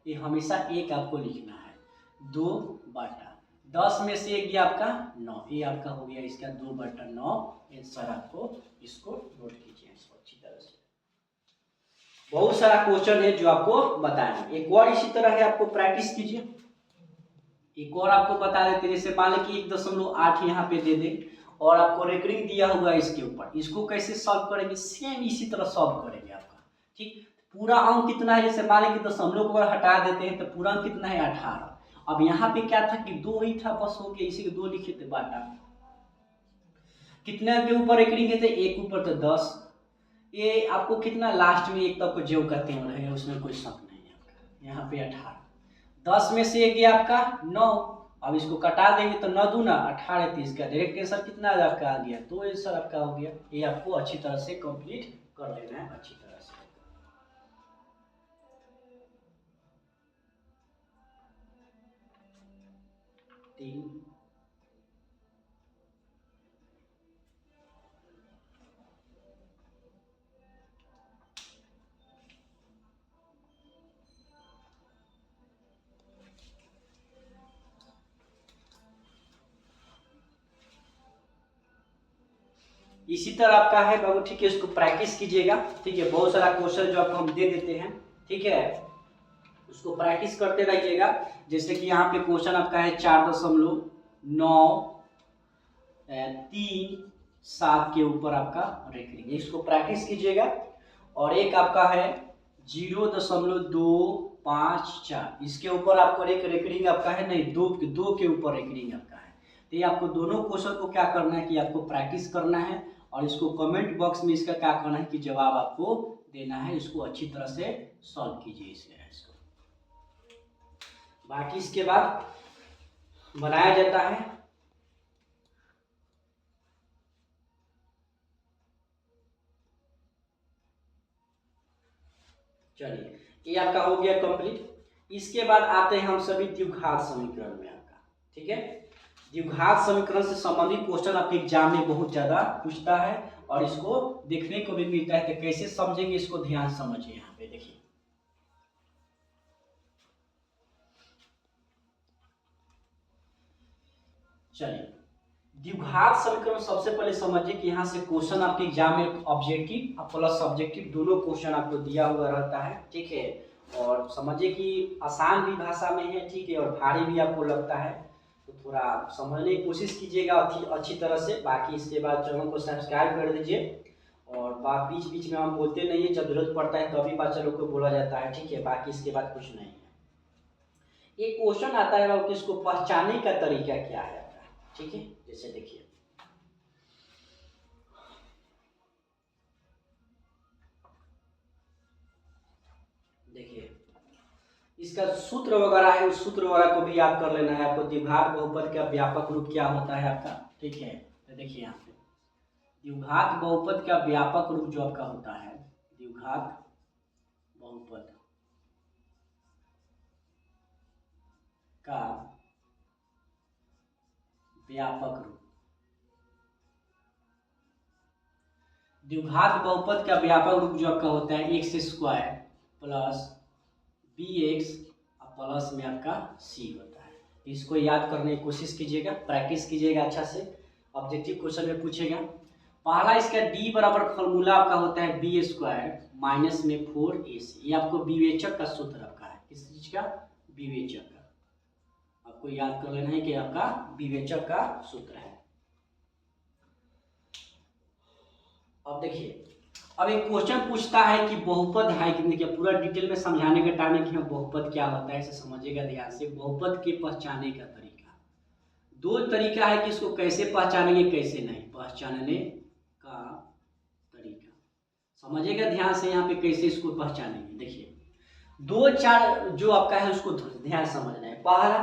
ये हमेशा 1 आपको लिखना है। 2/10 में से 1 गया आपका 9, ये आपका हो गया इसका 2/9 आंसर। आपको इसको नोट कीजिए इसको अच्छी तरह से। बहुत सारा क्वेश्चन है जो आपको बताएंगे, एक और इसी तरह है, आपको प्रैक्टिस कीजिए। एक और आपको बता देते हैं, जैसे मान लें कि 1.8 यहाँ पे दे दे और आपको रेकरिंग दिया हुआ है इसके ऊपर, इसको कैसे सॉल्व करेंगे, सेम इसी तरह सॉल्व करेंगे आपका, ठीक। पूरा अंक कितना है, जैसे मान लें कि दशमलव को हटा देते हैं तो पूरा अंक कितना है 18। अब यहाँ पे क्या था कि 2 ही था, बस हो गया, इसी को 2 लिखे थे, बाटा। कितने के ऊपर रेकरिंग है, 1 ऊपर तो 10। ये आपको कितना लास्ट में एक तक को जो करते हैं रहेगा, उसमें कोई शक नहीं है आपका। यहाँ पे 18, 10 में से 1 गया आपका 9। अब इसको कटा देंगे तो 9 दूना 18, 30 का डायरेक्ट आंसर कितना आपका आ गया, तो आंसर आपका हो गया। ये आपको अच्छी तरह से कंप्लीट कर लेना है, अच्छी तरह से। तीन इसी तरह आपका है बाबू, ठीक है, इसको प्रैक्टिस कीजिएगा, ठीक है। बहुत सारा क्वेश्चन जो आपको हम दे देते हैं, ठीक है, उसको प्रैक्टिस करते रहिएगा। जैसे कि यहाँ पे क्वेश्चन आपका है 4.937 के ऊपर आपका रेकरिंग, इसको प्रैक्टिस कीजिएगा। और एक आपका है 0.254, इसके ऊपर आपको एक रेकरिंग आपका है नहीं, 2 के ऊपर रेकरिंग आपका है। तो ये आपको दोनों क्वेश्चन को क्या करना है कि आपको प्रैक्टिस करना है और इसको कमेंट बॉक्स में इसका क्या करना है कि जवाब आपको देना है, इसको अच्छी तरह से सॉल्व कीजिए इसको। बाकी इसके बाद बनाया जाता है, चलिए ये आपका हो गया कंप्लीट। इसके बाद आते हैं हम सभी द्विघात समीकरण में आपका, ठीक है। द्विघात समीकरण से संबंधित क्वेश्चन आपके एग्जाम में बहुत ज्यादा पूछता है और इसको देखने को भी मिलता है, तो कैसे समझेंगे इसको ध्यान समझिए। यहाँ पे देखिए चलिए, द्विघात समीकरण सबसे पहले समझिए कि यहाँ से क्वेश्चन आपके एग्जाम में ऑब्जेक्टिव और प्लस सब्जेक्टिव दोनों क्वेश्चन आपको दिया हुआ रहता है, ठीक है। और समझिए कि आसान भी भाषा में है, ठीक है, और भारी भी आपको लगता है, तो थोड़ा समझने की कोशिश कीजिएगा अच्छी तरह से। बाकी इसके बाद चैनल को सब्सक्राइब कर दीजिए, और बात बीच बीच में हम बोलते नहीं है, जब जरूरत पड़ता है तभी बच्चा लोग को बोला जाता है, ठीक है। बाकी इसके बाद कुछ नहीं है। एक क्वेश्चन आता है कि इसको पहचानने का तरीका क्या है आपका, ठीक है। जैसे देखिए, इसका सूत्र वगैरह है, उस सूत्र वगैरह को भी याद कर लेना है आपको। द्विघात बहुपद का व्यापक रूप क्या होता है आपका, ठीक है। तो देखिए यहाँ पे द्विघात बहुपद का व्यापक रूप जो आपका होता है, द्विघात बहुपद का व्यापक रूप, द्विघात बहुपद का व्यापक रूप जो आपका होता है x square plus b x plus में आपका सी होता है। इसको याद करने की कोशिश कीजिएगा, प्रैक्टिस कीजिएगा अच्छा से, ऑब्जेक्टिव क्वेश्चन में पूछेगा। पहला इसका डी बराबर फॉर्मूला आपका होता है बी स्क्वायर माइनस में 4ac। ये आपको विवेचक का सूत्र आपका है, किस चीज का, विवेचक का, आपको याद कर लेना है कि आपका विवेचक का सूत्र है। अब देखिए, अब एक क्वेश्चन पूछता है कि बहुपद है कि देखिए, पूरा डिटेल में समझाने का टाइम है कि हाँ बहुपद क्या होता है, इसे समझिएगा ध्यान से। बहुपद के पहचानने का तरीका, दो तरीका है कि इसको कैसे पहचानेंगे कैसे नहीं। पहचानने का तरीका समझिएगा ध्यान से, यहाँ पे कैसे इसको पहचानेंगे। देखिए, दो चार जो आपका है उसको ध्यान समझना है। पहला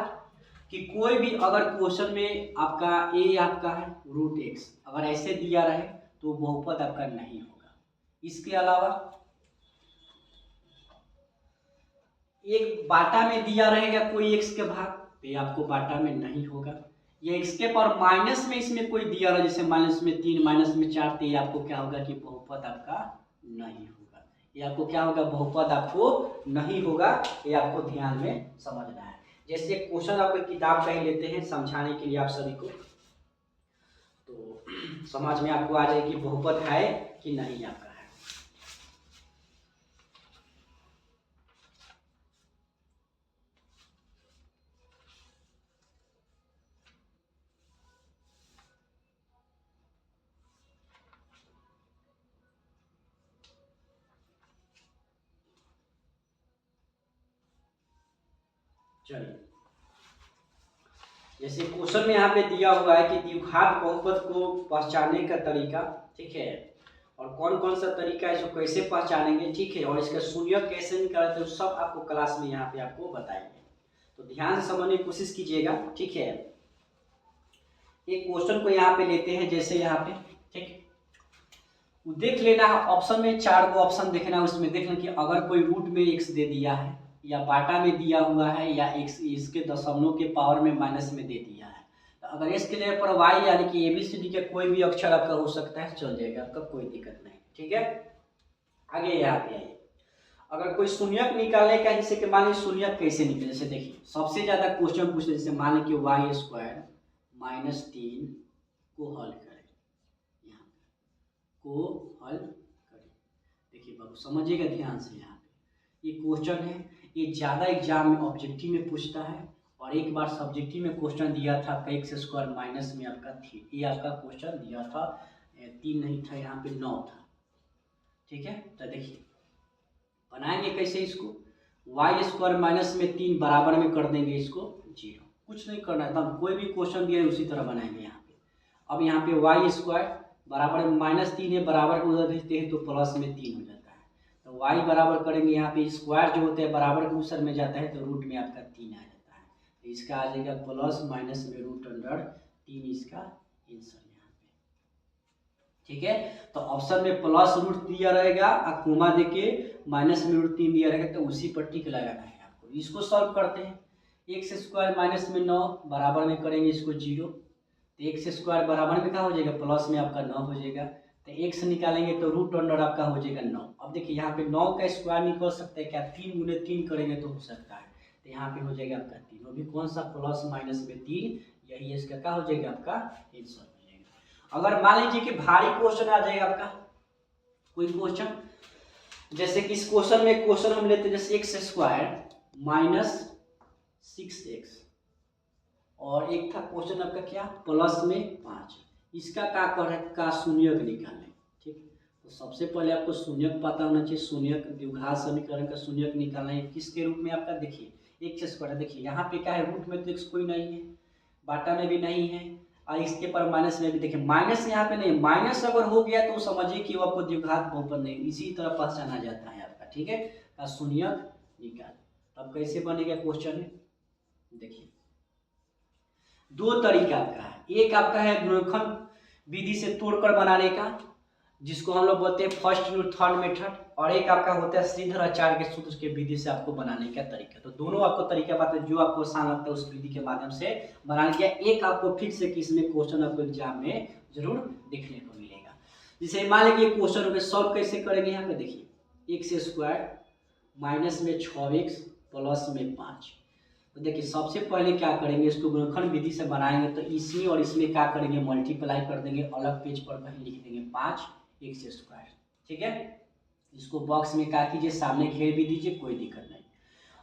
कि कोई भी अगर क्वेश्चन में आपका ए आपका है रूट एक्स, अगर ऐसे दिया रहे तो बहुपद आपका नहीं होगा। इसके अलावा एक बाटा में दिया रहेगा कोई एक्स के भाग, तो ये आपको बाटा में नहीं होगा। ये एक्स के पावर माइनस में इसमें कोई दिया रहा, जैसे माइनस में 3 माइनस में 4, तो ये आपको क्या होगा कि बहुपद आपका नहीं होगा। ये आपको क्या होगा, बहुपद आपको नहीं होगा। ये आपको ध्यान में समझना है। जैसे क्वेश्चन आपको किताब का ही लेते हैं समझाने के लिए आप सभी को, तो समझ में आपको आ जाए कि बहुपद है कि नहीं आपका है। चलिए, जैसे क्वेश्चन में यहाँ पे दिया हुआ है कि द्विघात बहुपद को पहचानने का तरीका, ठीक है, और कौन कौन सा तरीका है, इसको कैसे पहचानेंगे, ठीक है, और इसका शून्यक कैसे निकालते हैं, सब आपको क्लास में यहाँ पे आपको बताएंगे। तो ध्यान से समझने की कोशिश कीजिएगा, ठीक है। एक क्वेश्चन को यहाँ पे लेते हैं, जैसे यहाँ पे, ठीक, देख लेना ऑप्शन में 4 गो ऑप्शन देखना है, उसमें देखना कि अगर कोई रूट में एक्स दे दिया है, या बाटा में दिया हुआ है, या एक्स इसके दशमलव के पावर में माइनस में दे दिया है, तो अगर इसके लिए पर वाई यानी कि ABCD का कोई भी अक्षर आपका हो सकता है, चल जाएगा, आपका कोई दिक्कत नहीं, ठीक है। आगे यहाँ पे आइए, अगर कोई शून्यक निकालने का, जैसे कि मान लीजिए शून्यक कैसे निकले, जैसे देखिए सबसे ज्यादा क्वेश्चन पूछते, जैसे मान लीजिए वाई स्क्वायर -3 को हल करें, यहाँ को हल करें। देखिए बाबू समझिएगा ध्यान से, यहाँ पे ये क्वेश्चन है, ये ज़्यादा एग्जाम में ऑब्जेक्टिव में पूछता है, और एक बार सब्जेक्टिव में क्वेश्चन दिया था एक्स स्क्वायर माइनस में आपका 3, ये आपका क्वेश्चन दिया था 3 नहीं था, यहाँ पे 9 था, ठीक है। तो देखिए बनाएंगे कैसे इसको, वाई स्क्वायर माइनस में 3 बराबर में कर देंगे इसको 0, कुछ नहीं करना है, तब कोई भी क्वेश्चन दिया है उसी तरह बनाएंगे यहाँ पे। अब यहाँ पे वाई स्क्वायर बराबर में -3 है, बराबर को उधर भेजते हैं तो प्लस में 3 हो जाता है, तो y बराबर करेंगे, यहाँ पे स्क्वायर जो होते हैं बराबर के उसर में जाता है, तो रूट में आपका 3 आ जाता है, तो इसका आ जाएगा प्लस माइनस में √3 इसका आंसर यहाँ पे, ठीक है। तो ऑप्शन में प्लस रूट दिया रहेगा, कोमा देके माइनस में √3 दिया रहेगा, तो उसी पर टिक लगाना है आपको। इसको सॉल्व करते हैं, एक्स स्क्वायर माइनस में 9 बराबर में करेंगे इसको 0, तो एक्स स्क्वायर बराबर में क्या हो जाएगा, प्लस में आपका 9 हो जाएगा, तो एक्स निकालेंगे तो √अंडर आपका हो जाएगा 9। अब देखिए यहाँ पे 9 का स्क्वायर निकल सकता है क्या, 3 × 3 करेंगे तो हो सकता है, तो यहाँ पे हो जाएगा आपका 3, वो भी कौन सा, प्लस माइनस में 3, यही इसका क्या हो जाएगा आपका आंसर हो जाएगा। अगर मान लीजिए कि भारी क्वेश्चन आ जाएगा आपका कोई क्वेश्चन, जैसे कि इस क्वेश्चन में क्वेश्चन हम लेते हैं जैसे एक्स स्क्वायर माइनस 6x, और एक था क्वेश्चन आपका क्या प्लस में 5, इसका क्या कर का शून्यक निकालने। ठीक, तो सबसे पहले आपको शून्यक पता होना चाहिए, शून्यक द्विघात समीकरण का शून्यक निकालना है किसके रूप में आपका, देखिए एक्स स्क्वायर, देखिए यहाँ पे क्या है रूट में तो एक्स कोई नहीं है, बाटा में भी नहीं है, और इसके पर माइनस में भी, देखिए माइनस यहाँ पे नहीं, माइनस अगर हो गया तो समझिए कि वो आपको द्विघात बहुपद नहीं, इसी तरह पहचाना जाता है आपका। ठीक है, का शून्यक निकाल, तब कैसे बनेगा क्वेश्चन में, देखिए दो तरीका आपका है, एक आपका है गुणनखंड विधि से तोड़कर बनाने का, जिसको हम लोग बोलते हैं फर्स्ट और थर्ड मेथड, और एक आपका होता है श्रीधर आचार्य के सूत्र के विधि से आपको बनाने का तरीका। तो दोनों आपको तरीका बात है, जो आपको आसान लगता है उस विधि के माध्यम से बनाने का। एक आपको फिक्स है कि इसमें क्वेश्चन आपको एग्जाम में जरूर देखने को मिलेगा। जैसे मान लीजिए क्वेश्चन को सॉल्व कैसे करेंगे, यहाँ पे देखिए एक्स स्क्वायर माइनस में 6x प्लस में 5, तो देखिए सबसे पहले क्या करेंगे, इसको गुणनखंड विधि से बनाएंगे तो इसमें और इसमें क्या करेंगे मल्टीप्लाई कर देंगे, अलग पेज पर कहीं लिख देंगे 5x स्क्वायर। ठीक है, इसको बॉक्स में क्या कीजिए सामने घेर भी दीजिए, कोई दिक्कत नहीं।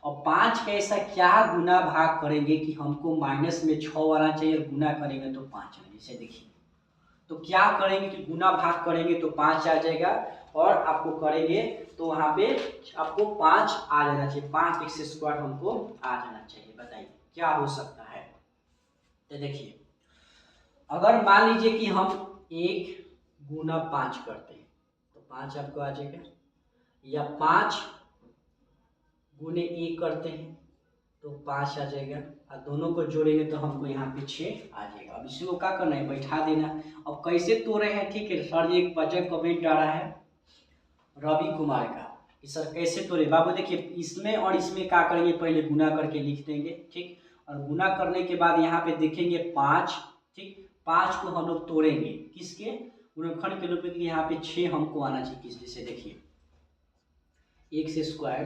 और 5 का ऐसा क्या गुना भाग करेंगे कि हमको माइनस में 6 आना चाहिए, और गुना करेंगे तो 5 आना, जैसे देखिए तो क्या करेंगे कि गुना भाग करेंगे तो 5 आ जाएगा, और आपको करेंगे तो वहाँ पे आपको 5 आ जाना चाहिए, 5x स्क्वायर हमको आ जाना चाहिए। बताइए क्या हो सकता है। तो देखिए अगर मान लीजिए कि हम 1 गुना 5 करते हैं तो 5 आपको आ जाएगा, या 5 गुने 1 करते हैं तो 5 आ जाएगा, और दोनों को जोड़ेंगे तो हमको यहाँ पे 6 आ जाएगा। अब इसी को क्या करना है बैठा देना। अब कैसे तोड़े हैं, ठीक है सर ये एक बजट कमेंट आ रहा है रवि कुमार का कि सर कैसे तोड़े। बाबू देखिए इसमें और इसमें क्या करेंगे पहले गुना करके लिख देंगे, ठीक, और गुना करने के बाद यहाँ पे देखेंगे 5, ठीक, 5 को हम लोग तोड़ेंगे किसके गुणनखंड के रूप में, यहाँ पे 6 हमको आना चाहिए किस, जैसे देखिए एक्स स्क्वायर,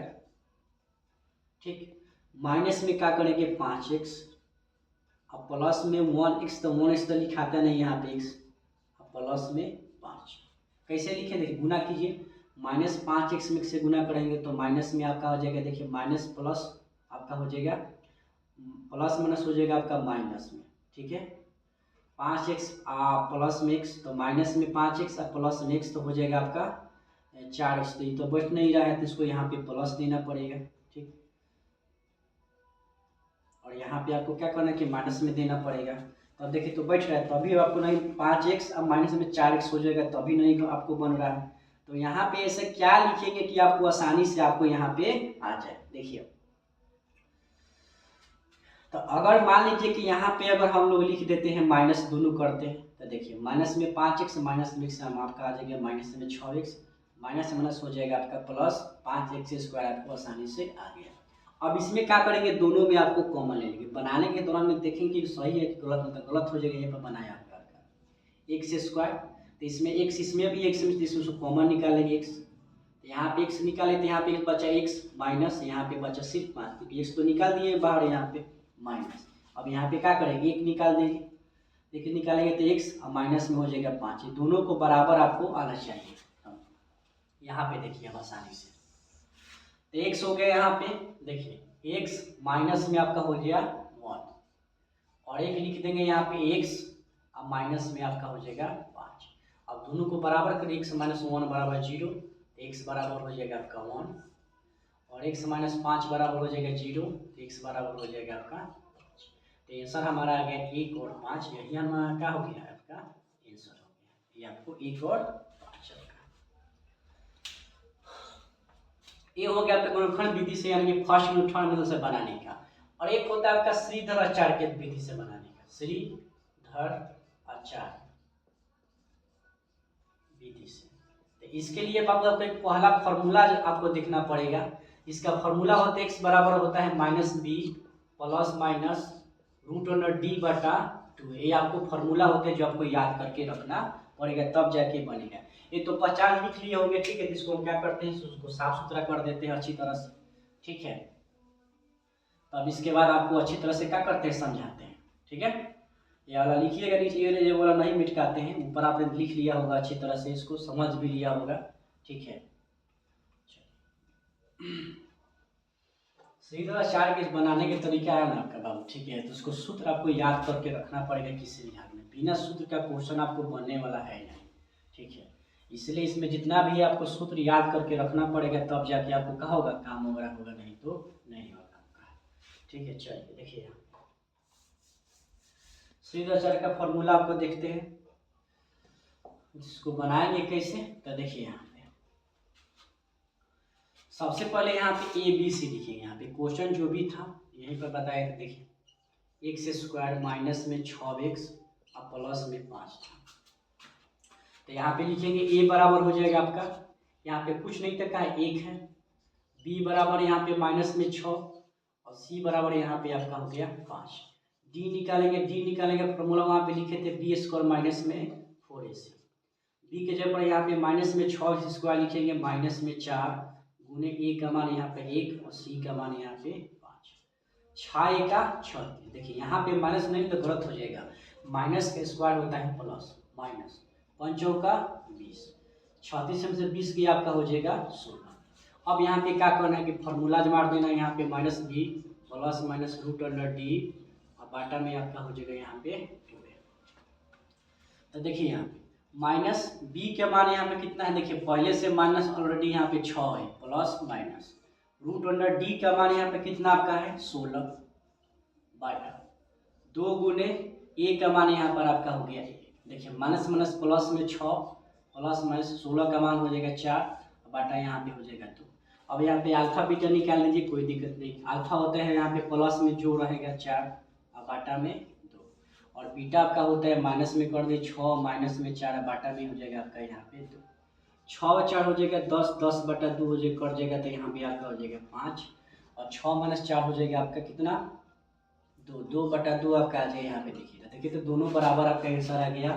ठीक, माइनस में क्या करेंगे 5x, अब प्लस में 1x, तो 1x तो लिखाता नहीं यहाँ पे x, अब प्लस में 5 कैसे लिखे, देखिए गुना कीजिए, माइनस 5x में से गुना करेंगे तो माइनस में आपका हो जाएगा, देखिए माइनस प्लस आपका हो जाएगा, प्लस माइनस हो जाएगा आपका माइनस में। ठीक है, 5x प्लस में x तो माइनस में 5x और प्लस में x तो हो जाएगा आपका 4x, तो ये तो बैठ नहीं रहा है तो इसको यहाँ पे प्लस देना पड़ेगा। ठीक, और यहाँ पे आपको क्या करना है कि माइनस में देना पड़ेगा। तो अब देखिए तो बैठ रहा है, तो अभी आपको नहीं 5x अब माइनस में 4x हो जाएगा, तो अभी नहीं आपको बन रहा है। तो यहाँ पे ऐसे क्या लिखेंगे कि आपको आसानी से आपको यहाँ पे आ जाए। देखिए तो अगर मान लीजिए कि यहाँ पे अगर हम लोग लिख देते हैं माइनस दोनों करते हैं, तो देखिए माइनस में 5x माइनस में x आपका आ जाएगा माइनस में 6x, माइनस माइनस हो जाएगा आपका प्लस 5x स्क्वायर, आपको आसानी से आ गया। अब इसमें क्या करेंगे दोनों में आपको कॉमन ले लेंगे, बनाने के दौरान में देखेंगे कि सही है कि गलत, मतलब गलत हो जाएगा, यहाँ पर बनाया आपका एक्स स्क्वायर, तो इसमें x इसमें भी x में इसमें कॉमन निकालेंगे x, तो यहाँ पे x निकाले तो यहाँ पे बचा x माइनस, यहाँ पे बचा सिर्फ 5 क्योंकि x तो निकाल दिए बाहर, यहाँ पे माइनस। अब यहाँ पे क्या करेंगे 1 निकाल देंगे, देखिए निकालेंगे तो x और माइनस में हो जाएगा 5, ये दोनों को बराबर आपको आना चाहिए। यहाँ पे देखिए हम आसानी से तो x हो गया, यहाँ पे देखिए x माइनस में आपका हो गया 1, और एक लिख देंगे यहाँ पे x और माइनस में आपका हो जाएगा 5। अब दोनों को बराबर करें, x माइनस 1 बराबर 0, तो x बराबर हो जाएगा आपका 1, और x माइनस 5 बराबर हो जाएगा 0, तो x बराबर हो जाएगा आपका 5। तो आंसर हमारा आ गया 1 और 5, यही हमारा क्या हो गया आपका आंसर हो गया, ये आपको 1 और 5 होगा। ये हो गया आपका गुणनखंड विधि से यानी कि फर्स्ट गुणनखंड विधि से बनाने का। और एक होता है आपका श्रीधर आचार्य के विधि से बनाने का, श्रीधर आचार्य विधि से। तो इसके लिए आपको एक पहला फॉर्मूला आपको देखना पड़ेगा। इसका फॉर्मूला होता है x बराबर होता है minus b plus minus root under d बटा 2। ये आपको फॉर्मूला होते हैं जो आपको याद करके रखना पड़ेगा, तब जाके बनेगा। ये तो 50 लिख लिए होंगे, ठीक है, जिसको हम क्या करते हैं उसको साफ सुथरा कर देते हैं अच्छी तरह से, ठीक है। अब इसके बाद आपको अच्छी तरह से क्या करते हैं समझाते हैं, ठीक है। ये वाला लिखिएगा नीचे, ये वाला नहीं मिटकाते हैं, ऊपर आपने लिख लिया होगा अच्छी तरह से, इसको समझ भी लिया होगा, ठीक है। सीधा चार के बनाने के तरीका है ना आपका बाबू, ठीक है। तो उसको सूत्र आपको याद करके रखना पड़ेगा किसी भी हाल में, बिना सूत्र का क्वेश्चन आपको बनने वाला है नहीं, ठीक है। इसलिए इसमें जितना भी आपको सूत्र याद करके रखना पड़ेगा, तब जाके आपको क्या होगा, काम वगैरह होगा, नहीं तो नहीं होगा आपका, ठीक है। चलिए देखिए सीधा चार का फॉर्मूला आपको देखते हैं, इसको बनाएंगे कैसे, तो देखिए यहाँ पे सबसे पहले यहाँ पे ए बी सी लिखेंगे। यहाँ पे क्वेश्चन जो भी था यहीं पर बताया था, देखिए एक्स स्क्वायर माइनस में 6x और प्लस में 5 था। तो यहाँ पे लिखेंगे ए बराबर हो जाएगा आपका, यहाँ पे कुछ नहीं तक का 1 है, बी बराबर यहाँ पे माइनस में 6 और सी बराबर यहाँ पे आपका हो गया 5। डी निकालेंगे फॉर्मूला वहाँ पे लिखे थे बी स्क्वायर माइनस में 4ac। बी के जगह पर यहाँ पे माइनस में 6 स्क्वायर लिखेंगे, माइनस में 4 गुने ए का मान यहाँ पे 1 और सी का मान यहाँ पे 5। 6 एका 36। देखिए यहाँ पे माइनस नहीं तो गलत हो जाएगा, माइनस का स्क्वायर होता है प्लस, माइनस 5 चौका 20, 36 में से 20 गया आपका हो जाएगा 16। अब यहाँ पे क्या करना है कि फॉर्मूला मार देना है, यहाँ पे minus b plus minus root under d और बाटा में आपका हो जाएगा यहाँ पे 2a। तो देखिए यहाँ पे माइनस बी के मान यहाँ पे कितना है, देखिए पहले से माइनस ऑलरेडी यहाँ पे 6 है, plus minus root under d का मान यहाँ पे कितना आपका है 16 बाटा 2 गुने ए का मान यहाँ पर आपका हो गया 1। देखिए माइनस माइनस प्लस में 6 प्लस माइनस 16 का मान हो जाएगा 4 बाटा यहाँ पे हो जाएगा 2। अब यहाँ पे अल्फा बीटा निकाल लीजिए, कोई दिक्कत नहीं। अल्फा होता है यहाँ पे प्लस में जो रहेगा 4 और बाटा में 2, और बीटा आपका होता है माइनस में कर दिए 6 माइनस में 4 बाटा में हो जाएगा आपका यहाँ पे 2। 6 और 4 हो जाएगा 10, 10 बटा 2 हो जाएगा, कट जाएगा, तो यहाँ पे आपका हो जाएगा 5 और 6 माइनस 4 हो जाएगा आपका कितना 2, 2 बटा 2 आपका आ जाएगा यहाँ पे। देखिए तो दोनों बराबर आपका आंसर आ गया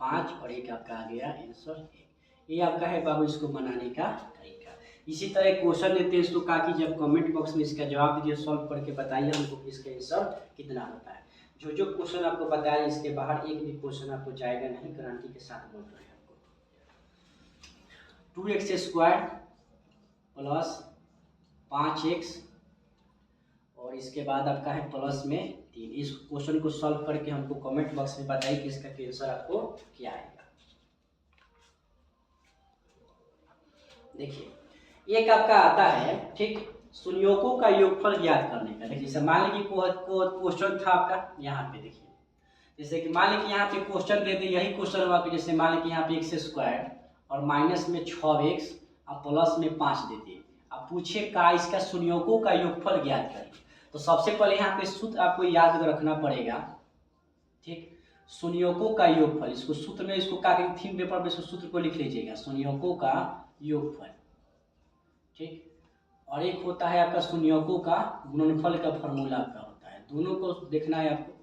5 और एक आपका आ गया आंसर 1। ये आपका है बाबू इसको बनाने का तरीका। इसी तरह क्वेश्चन लेते हैं, इसको कहा कि जब कमेंट बॉक्स में इसका जवाब दीजिए, सॉल्व करके बताइए हमको इसका आंसर कितना होता है। जो क्वेश्चन आपको बताया इसके बाहर एक भी क्वेश्चन आपको जाएगा नहीं, गारंटी के साथ बोल रहे हैं आपको। 2x स्क्वायर प्लस 5x और इसके बाद आपका है प्लस में 3। इस क्वेश्चन को सॉल्व करके हमको कमेंट बॉक्स में बताइए कि इसका आंसर आपको क्या आएगा। देखिए एक आपका आता है, ठीक, संयोगों का योगफल ज्ञात करने का। देखिए जैसे मान लीजिए क्वेश्चन था आपका यहाँ पे, देखिए जैसे कि मान लीजिए यहाँ पे क्वेश्चन देते, यही क्वेश्चन हुआ कि जैसे मान लीजिए यहाँ पे एक्स स्क्वायर और माइनस में 6x और प्लस में 5 देते, अब पूछे का इसका संयोगों का योगफल ज्ञात करें। तो सबसे पहले यहाँ पे सूत्र आपको याद रखना पड़ेगा, ठीक, संयोगों का योगफल। इसको सूत्र में इसको क्या थीम पेपर पे सूत्र को लिख लीजिएगा, संयोगों का योगफल, ठीक। और एक होता है आपका संयोगों का गुणनफल का फॉर्मूला आपका होता है, दोनों को देखना है आपको।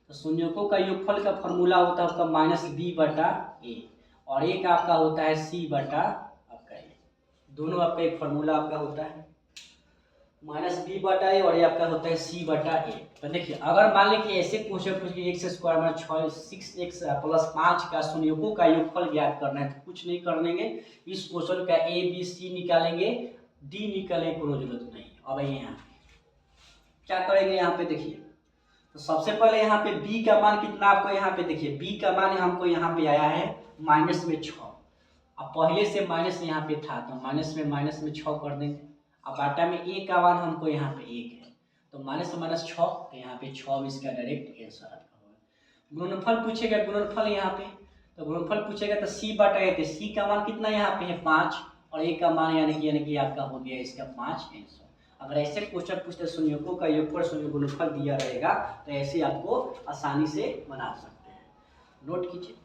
तो संयोगों का योगफल का फॉर्मूला होता है आपका माइनस बी बटा ए और एक आपका होता है सी बटा आपका ए। दोनों आपका एक फॉर्मूला आपका होता है माइनस बी बटा ए और ये आपका होता है सी बटा ए। तो देखिए अगर मान लीजिए कि ऐसे क्वेश्चन पूछिए एक्स स्क्वायर में 6x प्लस 5 का संयोगों का योगफल ज्ञात करना है, तो कुछ नहीं करेंगे, इस क्वेश्चन का ए बी सी निकालेंगे, डी निकालने की कोई जरूरत नहीं। अब यहाँ क्या करेंगे, यहाँ पे देखिए तो सबसे पहले यहाँ पे b का मान कितना आपको यहाँ पे देखिए, b का मान हमको यहाँ पे आया है माइनस में 6। अब पहले से माइनस यहाँ पे था तो माइनस में 6 कर देंगे। अब बाटा में a का मान हमको यहाँ पे 1 है, तो माइनस 6 तो यहाँ पे 6 इसका डायरेक्ट आंसर आपका होगा। गुणनफल पूछेगा, गुणनफल यहाँ पे तो गुणनफल पूछेगा तो c बटा ए, तो c का मान कितना यहाँ पे है 5 और a का मान यानी कि आपका हो गया इसका 5 आंसर। अगर ऐसे क्वेश्चन पूछते संयोगों का योगफल संयोग गुणनफल दिया रहेगा तो ऐसे आपको आसानी से बना सकते हैं, नोट कीजिए।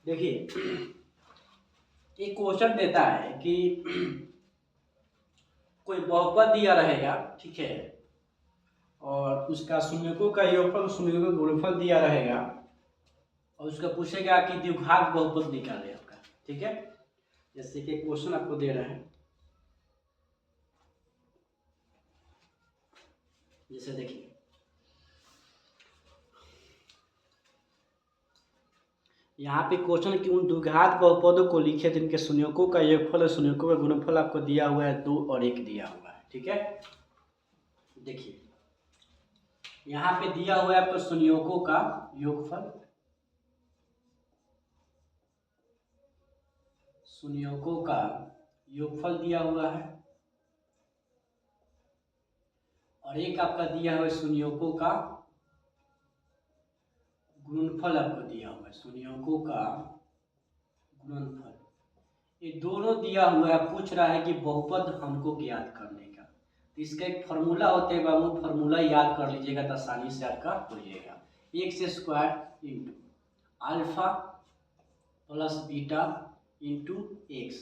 देखिए एक क्वेश्चन देता है कि कोई बहुपद दिया रहेगा, ठीक है, और उसका संयोगों का योगफल संयोगों का गुणनफल दिया रहेगा और उसका पूछेगा कि द्विघात बहुपद निकाले आपका, ठीक है। जैसे कि क्वेश्चन आपको दे रहे हैं, जैसे देखिए यहाँ पे क्वेश्चन कि उन द्विघात बहुपदों को लिखे जिनके शून्यकों का योगफल और शून्यकों का गुणनफल आपको दिया हुआ है 2 और 1 दिया हुआ है। ठीक है, देखिए यहाँ पे दिया हुआ है आपको शून्यकों का योगफल, शून्यकों का योगफल दिया हुआ है, और एक आपका दिया हुआ है शून्यकों का गुणनफल आपको दिया हुआ है, शून्यकों का गुणनफल। ये दोनों दिया हुआ है, पूछ रहा है कि बहुपद हमको ज्ञात करने का। तो इसका एक फार्मूला होता है बाबू, फार्मूला याद कर लीजिएगा तो आसानी से आपका हो जाएगा। X square into alpha plus beta into x,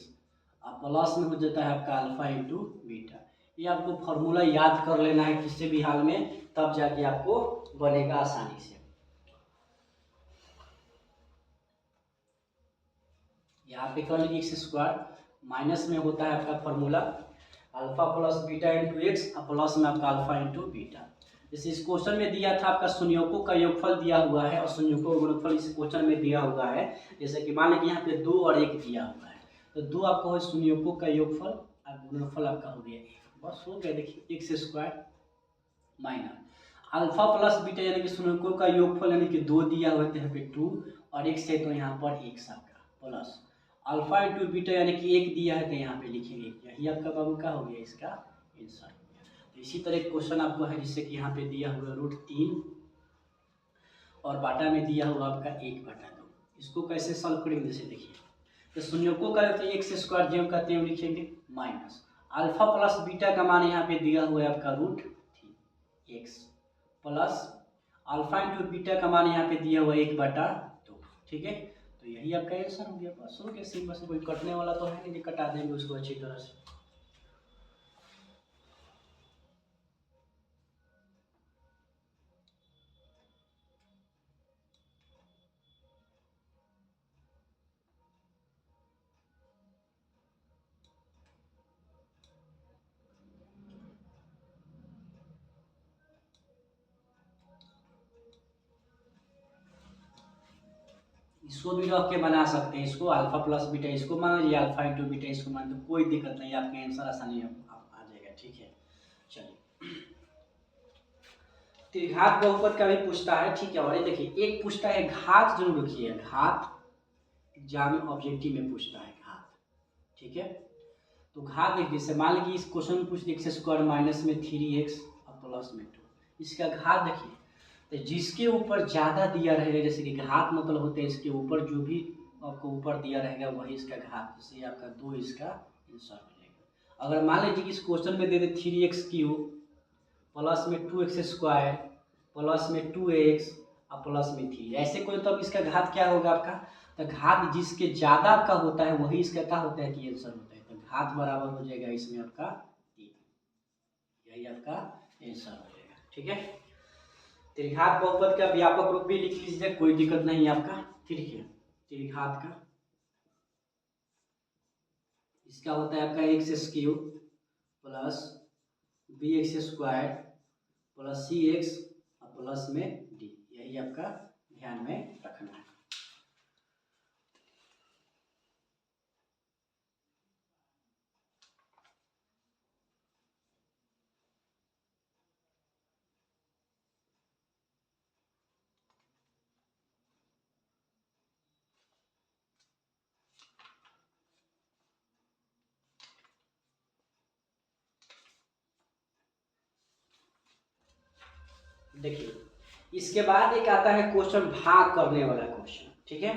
और प्लस में हो जाता है आपका अल्फा इंटू बीटा। ये आपको फार्मूला याद कर लेना है किसी भी हाल में, तब जाके आपको बनेगा आसानी से। यहाँ पे कर लीजिए एक्स स्क्वायर, माइनस में होता है आपका formula alpha plus beta into x, और प्लस में आपका अल्फा इंटू बीटा। जैसे इस क्वेश्चन में दिया था आपका शून्यकों का योगफल दिया हुआ है और शून्यकों का गुणनफल इस क्वेश्चन में दिया हुआ है। जैसे कि मान लीजिए यहाँ पे 2 और 1 दिया हुआ है, तो 2 आपका हो शून्यकों का योगफल और गुणनफल आपका हो गया 1। बस हो गया, देखिए x square minus alpha plus beta यानी कि शून्यकों का योगफल यानी कि 2 दिया हुआ है, यहाँ पे 2 और 1 से तो यहाँ पर 1 आपका प्लस अल्फा इंटू बीटा यानी कि 1 दिया है तो यहाँ पे लिखेंगे, यही आपका बाबू का हो गया इसका आंसर। तो इसी तरह क्वेश्चन आपको है जिससे कि यहाँ पे दिया हुआ √3 और बाटा में दिया हुआ आपका 1/2। इसको कैसे सॉल्व करेंगे, जैसे देखिए तो शून्यकों का एक्स स्क्वायर जो कहते हैं लिखेंगे माइनस अल्फा प्लस बीटा का मान यहाँ पे दिया हुआ है आपका √3x plus alpha into beta का मान यहाँ पे दिया हुआ है 1/2। ठीक है, तो यही आपका आंसर हो गया। बस हो गया, सिंपल से, कोई कटने वाला तो है नहीं, कटा देंगे उसको अच्छी तरह से। इसको भी रख के बना सकते हैं, इसको अल्फा प्लस बीटा इसको मान लीजिए, अल्फा इंटू बीटा इसको मान, तो कोई दिक्कत नहीं, आपका आंसर आसानी आ जाएगा। ठीक है, चलिए त्रिघात बहुपद का भी पूछता है। ठीक है, और ये देखिए एक पूछता है घात, जरूर रखिए घात, एग्जाम ऑब्जेक्टिव में पूछता है घात। ठीक है, तो घात देखिए, जैसे मान लीजिए इस क्वेश्चन में पूछ एक्स स्क्वायर माइनस में 3x और प्लस में 2, इसका घात देखिए, तो जिसके ऊपर ज़्यादा दिया रहेगा, जैसे कि घात मतलब होते हैं इसके ऊपर जो भी आपको ऊपर दिया रहेगा वही इसका घात, जैसे आपका 2 इसका आंसर मिलेगा। अगर मान लीजिए कि इस क्वेश्चन में दे दे 3x³ प्लस में 2x स्क्वायर प्लस में 2x और प्लस में 3, ऐसे कोई, तब इसका घात क्या होगा आपका, तो घात जिसके ज़्यादा का होता है वही इसका क्या होता है कि आंसर होता है, तो घात बराबर हो जाएगा इसमें आपका 3, यही आपका आंसर हो जाएगा। ठीक है, त्रिघात बहुपद का व्यापक रूप भी लिख लीजिए, कोई दिक्कत नहीं आपका। ठीक है, त्रिघात का इसका होता है आपका x³ plus bx² plus cx और प्लस में d, यही आपका ध्यान में रखना है। देखिए इसके बाद एक आता है क्वेश्चन भाग करने वाला क्वेश्चन। ठीक है,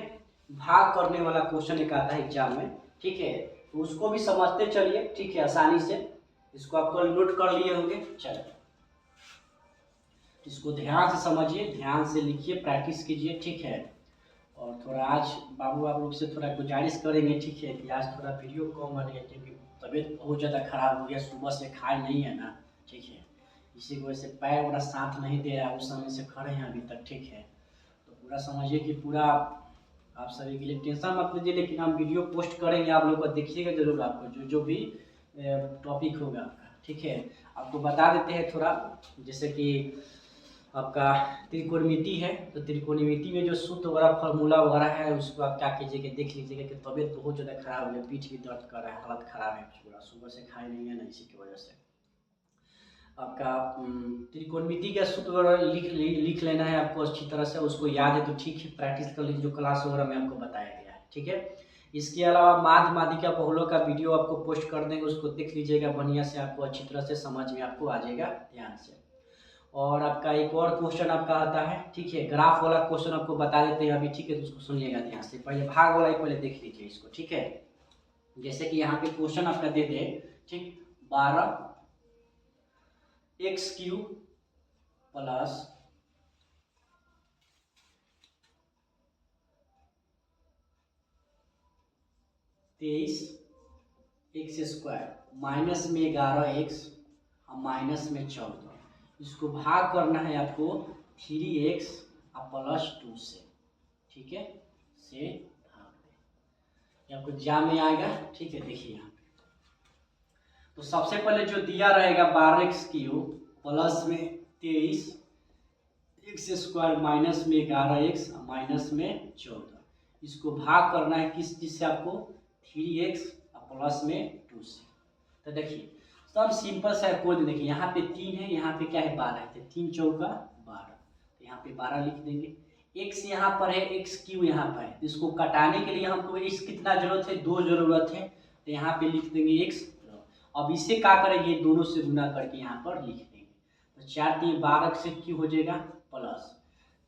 भाग करने वाला क्वेश्चन एक आता है एग्जाम में। ठीक है, तो उसको भी समझते चलिए। ठीक है, आसानी से इसको आपको नोट कर लिए होंगे। चलिए इसको ध्यान से समझिए, ध्यान से लिखिए, प्रैक्टिस कीजिए। ठीक है, और थोड़ा आज बाबू आप लोग से थोड़ा गुजारिश करेंगे, ठीक है, कि आज थोड़ा वीडियो कम बने क्योंकि तबीयत बहुत ज़्यादा खराब हो गया, सुबह से खाए नहीं है ना। ठीक है, इसी की वजह से पैर पूरा साथ नहीं दे रहा है, उस समय से खड़े हैं अभी तक। ठीक है, तो पूरा समझिए कि पूरा आप सभी के लिए टेंशन मत लीजिए, लेकिन हम वीडियो पोस्ट करेंगे, आप लोग को देखिएगा जरूर, आपको जो जो भी टॉपिक होगा आपका, ठीक है। आपको बता देते हैं थोड़ा, जैसे कि आपका त्रिकोणमिति है, तो त्रिकोणमिति में जो सूत्र वगैरह फार्मूला वगैरह है उसको आप क्या कीजिएगा, देख लीजिएगा कि तबीयत बहुत ज़्यादा खराब है, पीठ भी दर्द कर रहा है, हालत ख़राब है पूरा, सुबह से खाए नहीं है ना, इसी की वजह से आपका त्रिकोणमिति का सूत्र वगैरह लिख लेना है आपको अच्छी तरह से, उसको याद है तो ठीक है, प्रैक्टिस कर लीजिए जो क्लास वगैरह में आपको बताया गया है, ठीक है। इसके अलावा माध्य माध्यिका बहुलों का वीडियो आपको पोस्ट कर देंगे, उसको देख लीजिएगा बढ़िया से, आपको अच्छी तरह से समझ में आपको आ जाएगा ध्यान से। और आपका एक और क्वेश्चन आपका आता है, ठीक है, ग्राफ वाला क्वेश्चन आपको बता देते हैं अभी, ठीक है, तो उसको सुनिएगा ध्यान से, पहले भाग वाला ही पहले देख लीजिए इसको, ठीक है। जैसे कि यहाँ पे क्वेश्चन आपका दे दे, ठीक, 12x³ प्लस 23x² माइनस में 11x और माइनस में 14, इसको भाग करना है आपको 3x प्लस 2 से, ठीक है, से भाग दे, ये आपको एग्जाम में आएगा, ठीक है। देखिए यहाँ पे तो सबसे पहले जो दिया रहेगा 12x³ प्लस में 23x² माइनस में 11x माइनस में 14, इसको भाग करना है किस चीज से आपको, 3x प्लस में 2 से। तो देखिए सब सिंपल सा है, कोई नहीं, देखिए यहाँ पे 3 है, यहाँ पे क्या है 12 है, तो 3 चौका 12, तो यहाँ पे 12 लिख देंगे। x यहाँ पर है, x³ यहाँ पर है, तो इसको कटाने के लिए हमको x कितना जरूरत है, 2 जरूरत है, तो यहाँ पे लिख देंगे x। अब इसे क्या करेंगे, दोनों से गुना करके यहाँ पर लिख देंगे, तो 4 3 12 से क्यों हो जाएगा प्लस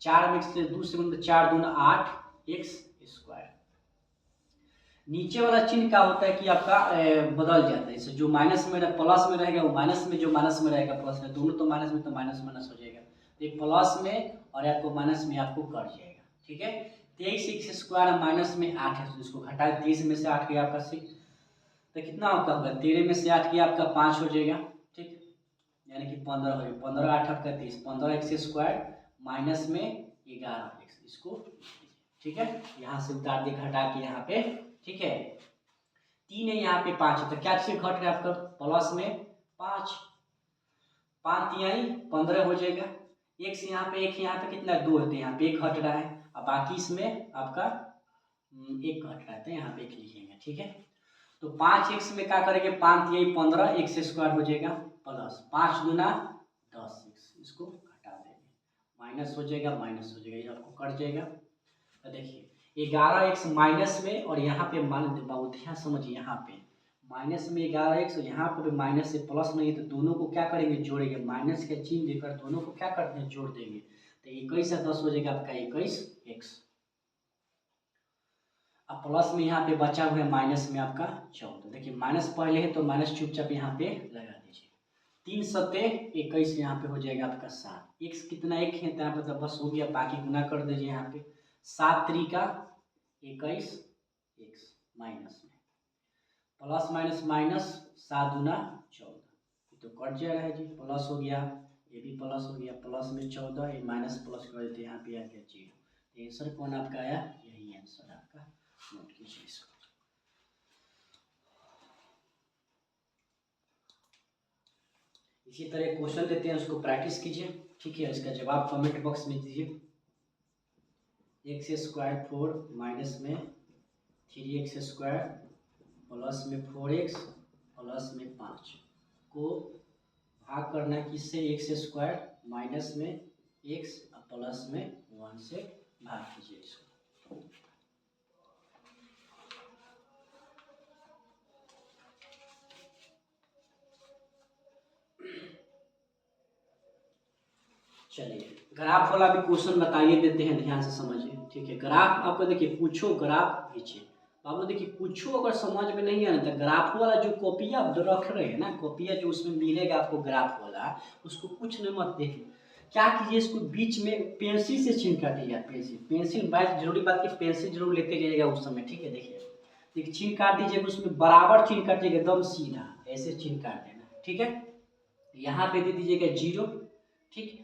4 में से 2 से गुना 4 दूना 8x²। नीचे वाला चिन्ह क्या होता है कि आपका बदल जाता है, इससे जो माइनस में प्लस में रहेगा वो माइनस में, जो माइनस में रहेगा प्लस में, दोनों तो माइनस में, तो माइनस माइनस हो जाएगा, तो एक प्लस में और आपको माइनस में आपको कट जाएगा, ठीक है। 23x² माइनस में 8 है, तो इसको घटा 23 में से 8 गया आपका 6, तो कितना आपका होगा, 13 में से 8 गया आपका 5 हो जाएगा, ठीक, यानी कि 15 हो जाएगा, 15 8 आपका 30, 15x² माइनस में 11x, इसको ठीक है, यहाँ से उतार दिए घटा के यहाँ पे, ठीक है। 3 है यहाँ पे 5 है, तो क्या चीज घट रहा है आपका, प्लस में 5, 5 यही 15 हो जाएगा, x यहाँ पे 1 यहाँ पे कितना 2 है, तो यहाँ पे 1 घट रहा है, और बाकी इसमें आपका 1 घट रहा है, तो यहाँ पे 1 लिखेंगे, ठीक है। तो 5x में क्या करेंगे, 5 यही 15x² हो जाएगा प्लस 5 दूना 10x, इसको घटा देंगे, माइनस हो जाएगा, माइनस हो जाएगा, ये आपको कट जाएगा। तो देखिए 11x माइनस में, और यहाँ पे मान बाबू ध्यान समझिए, यहाँ पे माइनस में 11x और यहाँ पर माइनस से प्लस में है, तो दोनों को क्या करेंगे, जोड़ेंगे, माइनस का चिन्ह देकर दोनों को क्या करते हैं, जोड़ देंगे, तो 21 से 10 हो जाएगा आपका 21x, अब प्लस में यहाँ पे बचा हुआ है माइनस में आपका 14, देखिए माइनस पहले है तो माइनस चुपचाप यहाँ पे लगा दीजिए, 3 सत्ते 21 यहाँ पे हो जाएगा आपका 7, x कितना 1 है, तो यहाँ पे तो बस हो गया, बाकी गुना कर दीजिए, यहाँ पे 7 3 21 x माइनस में प्लस माइनस माइनस 7 दूना 14, तो कट जा रहा है जी, प्लस हो गया, ये भी प्लस हो गया, प्लस में 14, ये माइनस प्लस कर देते, यहाँ पे आ गया 0, आंसर कौन आपका आया, यही आंसर आपका, नोट कीजिए इसको। इसी तरह क्वेश्चन देते हैं, उसको प्रैक्टिस कीजिए, ठीक है, इसका जवाब कमेंट बॉक्स में दीजिए। x² 4 माइनस में 3x² प्लस में 4x प्लस में 5 को भाग करना है किससे, x² माइनस में x प्लस में 1 से भाग कीजिए इसको। चलिए ग्राफ वाला भी क्वेश्चन बताइए देते हैं, ध्यान से समझिए, ठीक है। ग्राफ आपको देखिए, पूछो ग्राफ खींचिए, बाबू देखिए पूछो अगर समझ में नहीं आना तो ग्राफ वाला जो कॉपी आप रख रहे हैं ना, कॉपिया जो उसमें मिलेगा आपको ग्राफ वाला, उसको कुछ नहीं मत देखिए, क्या कीजिए, इसको बीच में पेंसिल से चिन्ह काटिएगा, पेंसिल पेंसिल बात जरूरी बात की पेंसिल जरूर लेते जाइएगा उस समय, ठीक है। देखिए चिन्ह काट दीजिएगा, उसमें बराबर चिन्ह काटिएगा, एकदम सीधा ऐसे चिन्ह काट देना, ठीक है। यहाँ पे दे दीजिएगा 0, ठीक,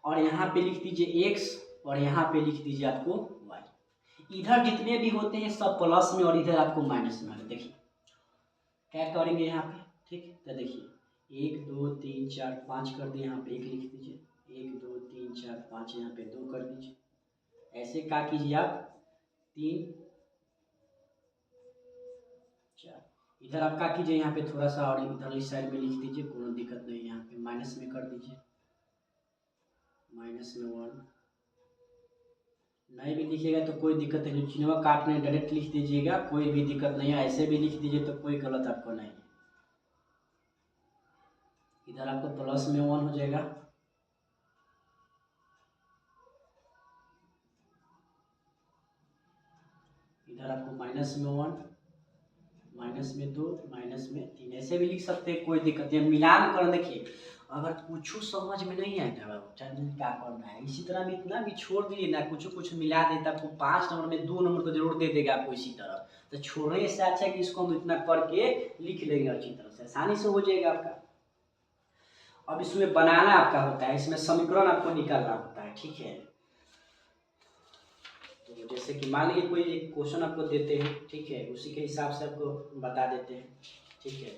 और यहाँ पे लिख दीजिए x और यहाँ पे लिख दीजिए आपको y। इधर जितने भी होते हैं सब प्लस में और इधर आपको माइनस में आएगा। देखिए क्या करेंगे यहाँ पे, ठीक। तो देखिए 1 2 3 4 5 कर दिए, यहाँ पे 1 लिख दीजिए, 1 2 3 4 5, यहाँ पे 2 कर दीजिए। ऐसे क्या कीजिए आप 3 4, इधर आप क्या कीजिए यहाँ पे थोड़ा सा और इधर इस साइड में लिख दीजिए, कोई दिक्कत नहीं। यहाँ पे माइनस में कर दीजिए, माइनस में 1। नहीं भी लिखिएगा तो कोई दिक्कत नहीं, चिन्हवा काटने डायरेक्ट लिख दीजिएगा, कोई भी दिक्कत नहीं है। ऐसे भी लिख दीजिए तो कोई गलत आपको नहीं है। इधर आपको प्लस में 1 हो जाएगा, इधर आपको माइनस में 1, माइनस में 2, माइनस में 3, ऐसे भी लिख सकते हैं, कोई दिक्कत नहीं। मिलान कर देखिए, अगर कुछ समझ में नहीं आएगा क्या करना है, इसी तरह में इतना भी छोड़ दीजिए ना, कुछ मिला देता आपको 5 नंबर में 2 नंबर तो जरूर दे देगा आपको इसी तरह। तो छोड़ने से अच्छा है कि इसको हम इतना करके लिख लेंगे अच्छी तरह से, आसानी से हो जाएगा आपका। अब इसमें बनाना आपका होता है, इसमें समीकरण आपको निकालना होता है, ठीक है। तो जैसे कि मान लीजिए कोई एक क्वेश्चन आपको देते हैं, ठीक है, उसी के हिसाब से आपको बता देते हैं, ठीक है।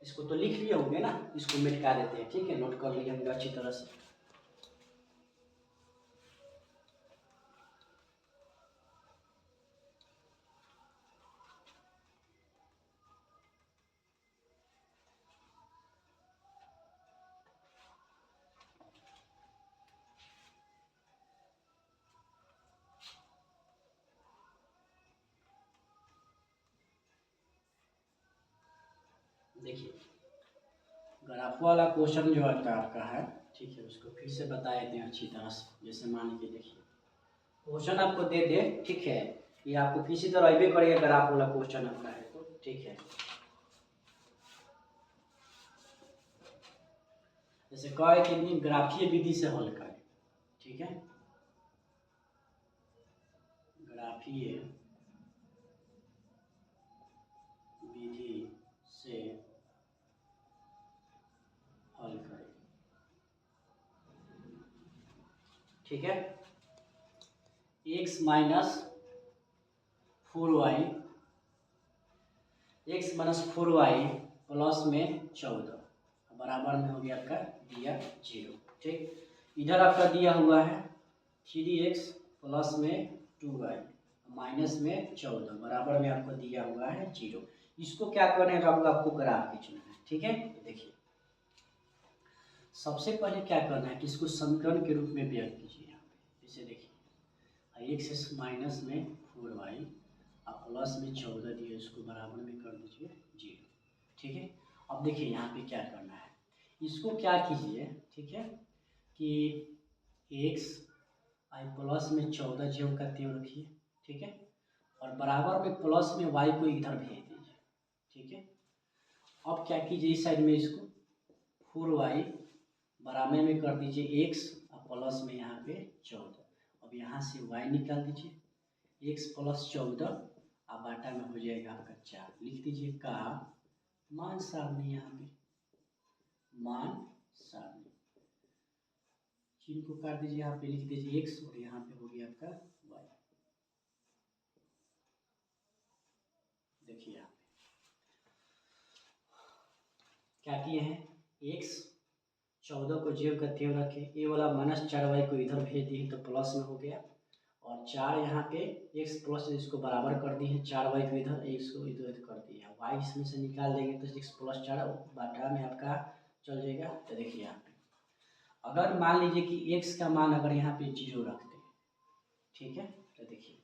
इसको तो लिख लिए होंगे ना, इसको मिटा देते हैं, ठीक है, नोट कर लिए होंगे अच्छी तरह से। देखिए ग्राफ वाला क्वेश्चन जो आपका है, ठीक है, उसको फिर से बता देते हैं अच्छी तरह से। जैसे मान लीजिए देखिए क्वेश्चन आपको दे दे, ठीक है, ये आपको किसी तरह अबे करेगा ग्राफ वाला क्वेश्चन आपका है तो, ठीक है। जैसे कहे कि ग्राफीय विधि से हल करें, ठीक है, ग्राफीय विधि से हल करें, ठीक है। x minus 4y, x minus 4y plus में 14 बराबर में हो गया आपका दिया 0, ठीक। इधर आपका दिया हुआ है 3x प्लस में 2y माइनस में 14 बराबर में आपको दिया हुआ है 0। इसको क्या करना है, आपको ग्राफ खींचना है, ठीक है। देखिए सबसे पहले क्या करना है कि इसको समीकरण के रूप में व्यक्त कीजिए। यहाँ पे जैसे देखिए x माइनस में 4y आप प्लस में 14 दिए, इसको बराबर में कर दीजिए 0, ठीक है। अब देखिए यहाँ पे क्या करना है, इसको क्या कीजिए, ठीक है, कि x आई प्लस में 14 ज्यों का त्यों रखिए, ठीक है, और बराबर में प्लस में y को इधर भेज दीजिए, ठीक है। अब क्या कीजिए इस साइड में इसको 4y बराबर में कर दीजिए x और प्लस में यहाँ पे 14। अब यहाँ से y निकाल दीजिए, x प्लस 14 अब बाटा में हो जाएगा आपका 4, लिख दीजिए का मान सारणी, यहाँ पे मान सारणी, चिन्ह को काट दीजिए, यहाँ पे लिख दीजिए x और यहाँ पे हो गया आपका y। देखिए यहाँ पे क्या किए हैं, x 14 को ज्यों का त्यों रखे, ये वाला -4y को इधर भेज दिए तो प्लस में हो गया, और 4 यहाँ पे x प्लस इसको बराबर कर दिए, 4y को इधर x को इधर कर दिया, y इसमें से निकाल देंगे तो 6 + 4 बाटा में आपका चल जाएगा। तो देखिए यहाँ पे अगर मान लीजिए कि x का मान अगर यहाँ पे 0 रखते हैं, ठीक है, तो देखिए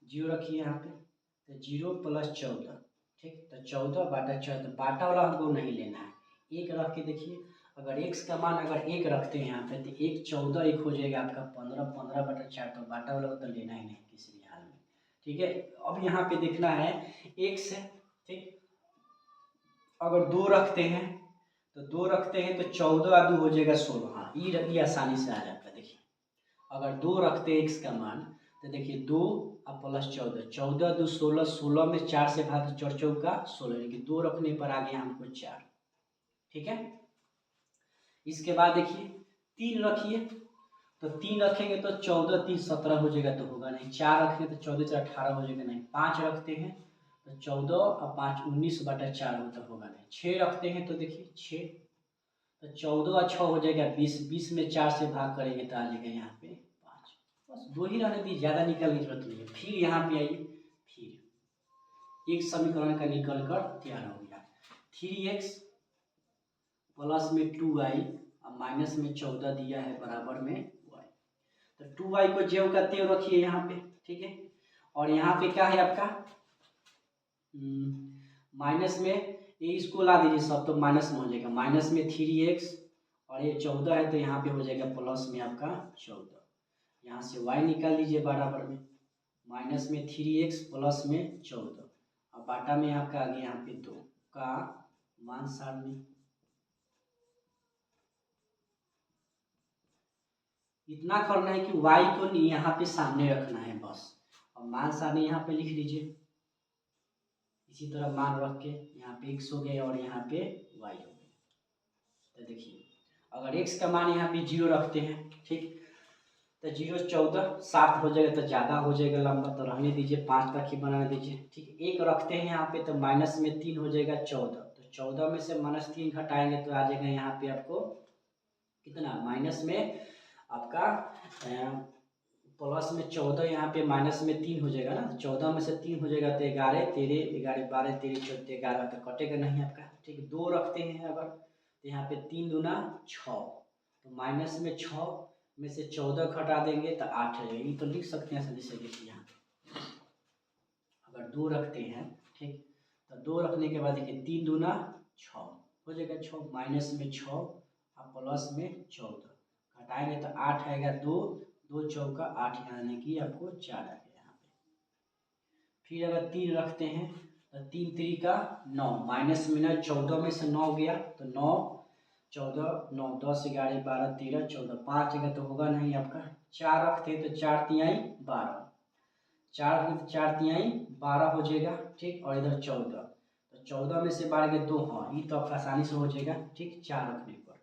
0 रखिए यहाँ पे, तो 0 + 14, ठीक, तो 14 बाटा 14, बाटा वाला हमको नहीं लेना है, 1 रख के देखिए अगर x का मान अगर 1 रखते हैं यहाँ पे तो 1 14 1 हो जाएगा आपका 15, 15 बटा 4, तो बाटा वाला तो लेना ही नहीं किसी भी हाल में, ठीक है। अब यहाँ पे देखना है x है, ठीक, अगर 2 रखते हैं तो 2 रखते हैं तो 14 और 2 हो जाएगा 16, हाँ ये आसानी से आ जाता है। देखिए अगर 2 रखते हैं x का मान तो देखिए 2 और प्लस 14, 14 2 16, 16 में 4 से भाग 4 चौका 16, यानी कि 2 रखने पर आ गया हमको 4, ठीक है। इसके बाद देखिए 3 रखिए, तो 3 रखेंगे तो 14 3 17 हो जाएगा, तो होगा नहीं। 4 रखेंगे तो 14 4 18 हो जाएगा, नहीं। 5 रखते हैं तो 14 और 5 19/4 हो, तो होगा नहीं। 6 रखते हैं तो देखिए 6 तो 14 और 6 हो जाएगा 20, 20 में 4 से भाग करेंगे तो आ जाएगा यहाँ पे 5। बस 2 ही रहने दी, ज़्यादा निकालने की जरूरत नहीं है। फिर यहाँ पे आइए, फिर एक समीकरण का निकल कर तैयार हो गया। 3x प्लस में 2y और माइनस में 14 दिया है बराबर में y। तो 2y को ज्यों का त्यों रखिए यहाँ पे, ठीक है। और यहाँ पे क्या है आपका माइनस में, ये इसको ला दीजिए सब, तो माइनस में हो जाएगा। माइनस में 3x और ये 14 है तो यहाँ पे हो जाएगा प्लस में आपका 14। यहाँ से y निकाल लीजिए बराबर में माइनस में 3x प्लस में 14 और बाटा में आपका आ गया यहाँ पे 2 का मान सारणी। इतना करना है कि y को यहाँ पे सामने रखना है बस, और मान सारणी यहाँ पे लिख लीजिए। इसी तरह मान रख के यहाँ पे x हो गए और यहाँ पे y हो गए। तो देखिए अगर x का मान यहाँ पे 0 रखते हैं, ठीक, तो 0 14 7 हो जाएगा, तो ज़्यादा हो जाएगा लंबा, तो रहने दीजिए 5 तक ही बनाने दीजिए, ठीक। 1 रखते हैं यहाँ पे तो माइनस में 3 हो जाएगा 14, तो 14 में से -3 घटाएंगे तो आ जाएगा यहाँ पे आपको कितना, माइनस में आपका प्लस में 14, यहाँ पे माइनस में 3 हो जाएगा ना, 14 में से 3 हो जाएगा तो 11 13 11 12 13 14 11, तो कटेगा नहीं आपका, ठीक। 2 रखते हैं अगर तो यहाँ पे 3 दूना 6, तो माइनस में 6 में से 14 घटा देंगे तो 8 हो जाएगी, तो लिख सकते हैं जैसे देखिए यहाँ पे अगर 2 रखते हैं, ठीक, तो 2 रखने के बाद देखिए 3 दूना 6 हो जाएगा 6, माइनस में 6 और प्लस में 14 घटाएंगे तो 8 आएगा, 2 2 चौका 8, यानी कि आपको 4 आ गया यहाँ पे। फिर अगर 3 रखते हैं तो 3 3 का 9, माइनस में 14 में से 9 गया तो 9 14 9 10 11 12 13 14 5 जगह तो होगा नहीं आपका। 4 रखते हैं तो 4 तिहाई 12, 4 रखते तो 4 तिहाई 12 हो जाएगा, ठीक। और इधर 14, तो 14 में से 12 के 2, हाँ ये तो आपका आसानी से हो जाएगा, ठीक। 4 रखने पर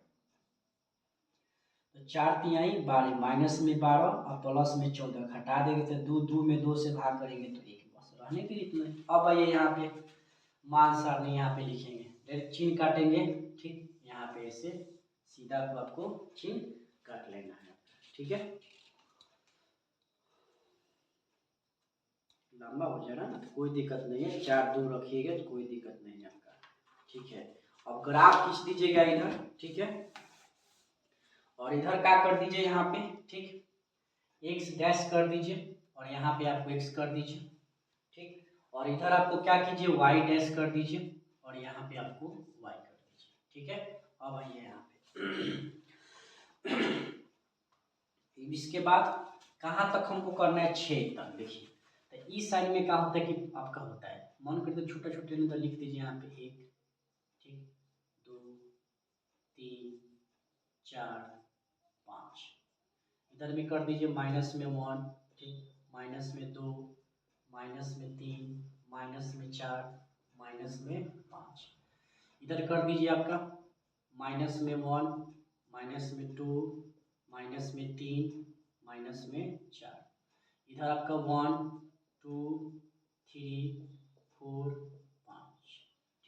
तो 4 तिहाई 12 माइनस में 12 और प्लस में 14 घटा देंगे तो 2 2 में 2 से भाग करेंगे तो 1, बस रहने के इतना। अब आइए यहाँ पे मान सारणी यहाँ पे लिखेंगे, डायरेक्ट चिन्ह काटेंगे, ठीक। यहाँ पे ऐसे सीधा को आपको चिन्ह काट लेना है, ठीक है। लंबा हो जाएगा ना तो कोई दिक्कत नहीं है, 4 2 रखिएगा तो कोई दिक्कत नहीं है आपका, ठीक है। अब ग्राफ खींच दीजिएगा इधर, ठीक है, और इधर क्या कर दीजिए यहाँ पे, ठीक, x डैश कर दीजिए और यहाँ पे आपको x कर दीजिए, ठीक। और इधर आपको क्या कीजिए y डैश कर दीजिए और यहाँ पे आपको y कर दीजिए, ठीक है। अब आइए यहाँ पे इसके बाद कहाँ तक हमको करना है, 6 तक। देखिए तो इस साइड में क्या होता है कि आपका होता है, मन करते छोटा छोटे तो लिख दीजिए यहाँ पे 1, ठीक, 2 3 4 5, इधर भी कर दीजिए माइनस में 1, ठीक, माइनस में 2, माइनस में 3, माइनस में 4, माइनस में 5, इधर कर दीजिए आपका माइनस में 1, माइनस में 2, माइनस में 3, माइनस में 4, इधर आपका 1 2 3 4 5,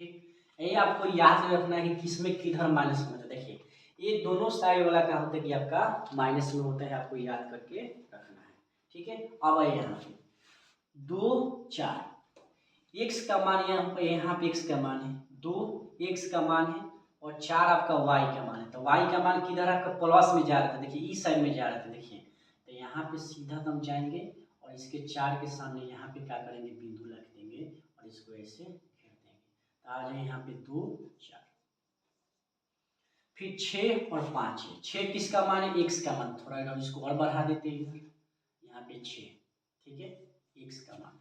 ठीक। ये आपको याद रखना है कि किसमें किधर माइनस में होता है। देखिए ये दोनों साइड वाला क्या होता है कि आपका माइनस में होता है, आपको याद करके रखना है, ठीक है। अब आइए यहाँ पे 2 4 x का मान यहाँ पे x का मान है, 2 x का मान है और 4 आपका y का मान है। तो y का मान किधर आपका प्लस में जा रहा था, देखिए इस साइड में जा रहा था, देखिए तो यहाँ पे सीधा हम जाएंगे और इसके 4 के सामने यहाँ पे क्या करेंगे, बिंदु रख देंगे और इसको ऐसे घेर देंगे, तो आ जाए यहाँ पे 2 4। फिर 6 और 5 है, 6 किसका मान है, x का मान, थोड़ा इसको और बढ़ा देते हैं इधर, यहाँ पे 6, ठीक है, x का मान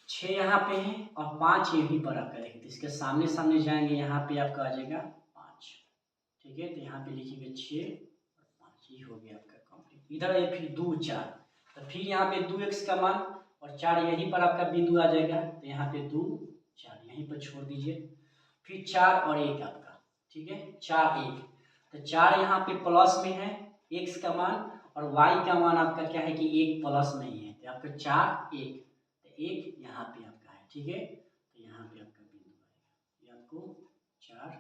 6 यहाँ पे है और 5 यहीं पर आपका देखिए, इसके सामने सामने जाएंगे यहाँ पे आपका आ जाएगा 5, ठीक है। तो यहाँ पे लिखिएगा 6 और 5, ये हो गया आपका कंप्लीट। इधर है फिर 2 4, तो फिर यहाँ पे 2x का मान और 4 यहीं पर आपका बिंदु आ जाएगा, तो यहाँ पे 2 4 यहीं पर छोड़ दीजिए। फिर 4 और 1 आपका, ठीक है, 4 1, तो 4 यहाँ पे प्लस में है x का मान और y का मान आपका क्या है कि 1 प्लस नहीं है, तो आपका 4 1, तो 1 यहाँ पे आपका है, ठीक है। तो यहाँ पे आपका बिंदु आएगा, ये आपको 4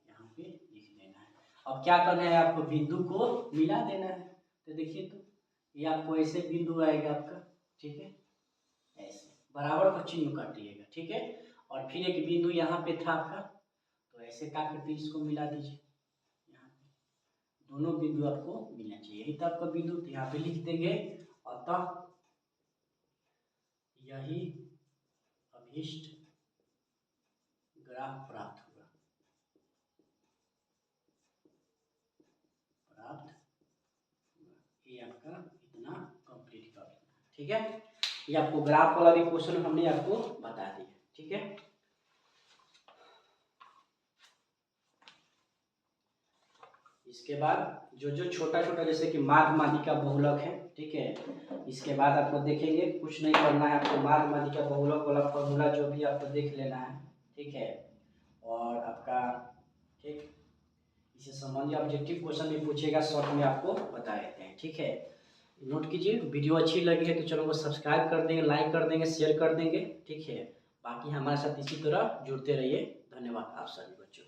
यहाँ पे लिख देना है। अब क्या करना है, आपको बिंदु को मिला देना है। तो देखिए, तो ये आपको ऐसे बिंदु आएगा आपका, ठीक है, ऐसे बराबर को चिन्ह काटिएगा, ठीक है। और फिर एक बिंदु यहाँ पे था आपका, तो ऐसे काट के इसको मिला दीजिए, यहाँ पे दोनों बिंदु आपको मिलना चाहिए, यही था आपका बिंदु, तो यहाँ पे लिख देंगे, अतः यही अभीष्ट ग्राफ प्राप्त होगा, ये आपका इतना कंप्लीट कर लेना, ठीक है। ये आपको ग्राफ वाला भी क्वेश्चन हमने आपको बता दिया, ठीक है। इसके बाद जो जो छोटा छोटा जैसे कि माघ मादिका बहुलक है, ठीक है, इसके बाद आपको देखेंगे, कुछ नहीं करना है आपको, माघ मादिका बहुलक वाला फॉर्मूला जो भी आपको देख लेना है, ठीक है। और आपका ठीक इससे संबंधित ऑब्जेक्टिव क्वेश्चन भी पूछेगा, शॉर्ट में आपको बता देते हैं, ठीक है। नोट कीजिए, वीडियो अच्छी लगी है तो चैनल को सब्सक्राइब कर देंगे, लाइक कर देंगे, शेयर कर देंगे, ठीक है। बाकी हमारे साथ इसी तरह जुड़ते रहिए। धन्यवाद आप सभी बच्चों।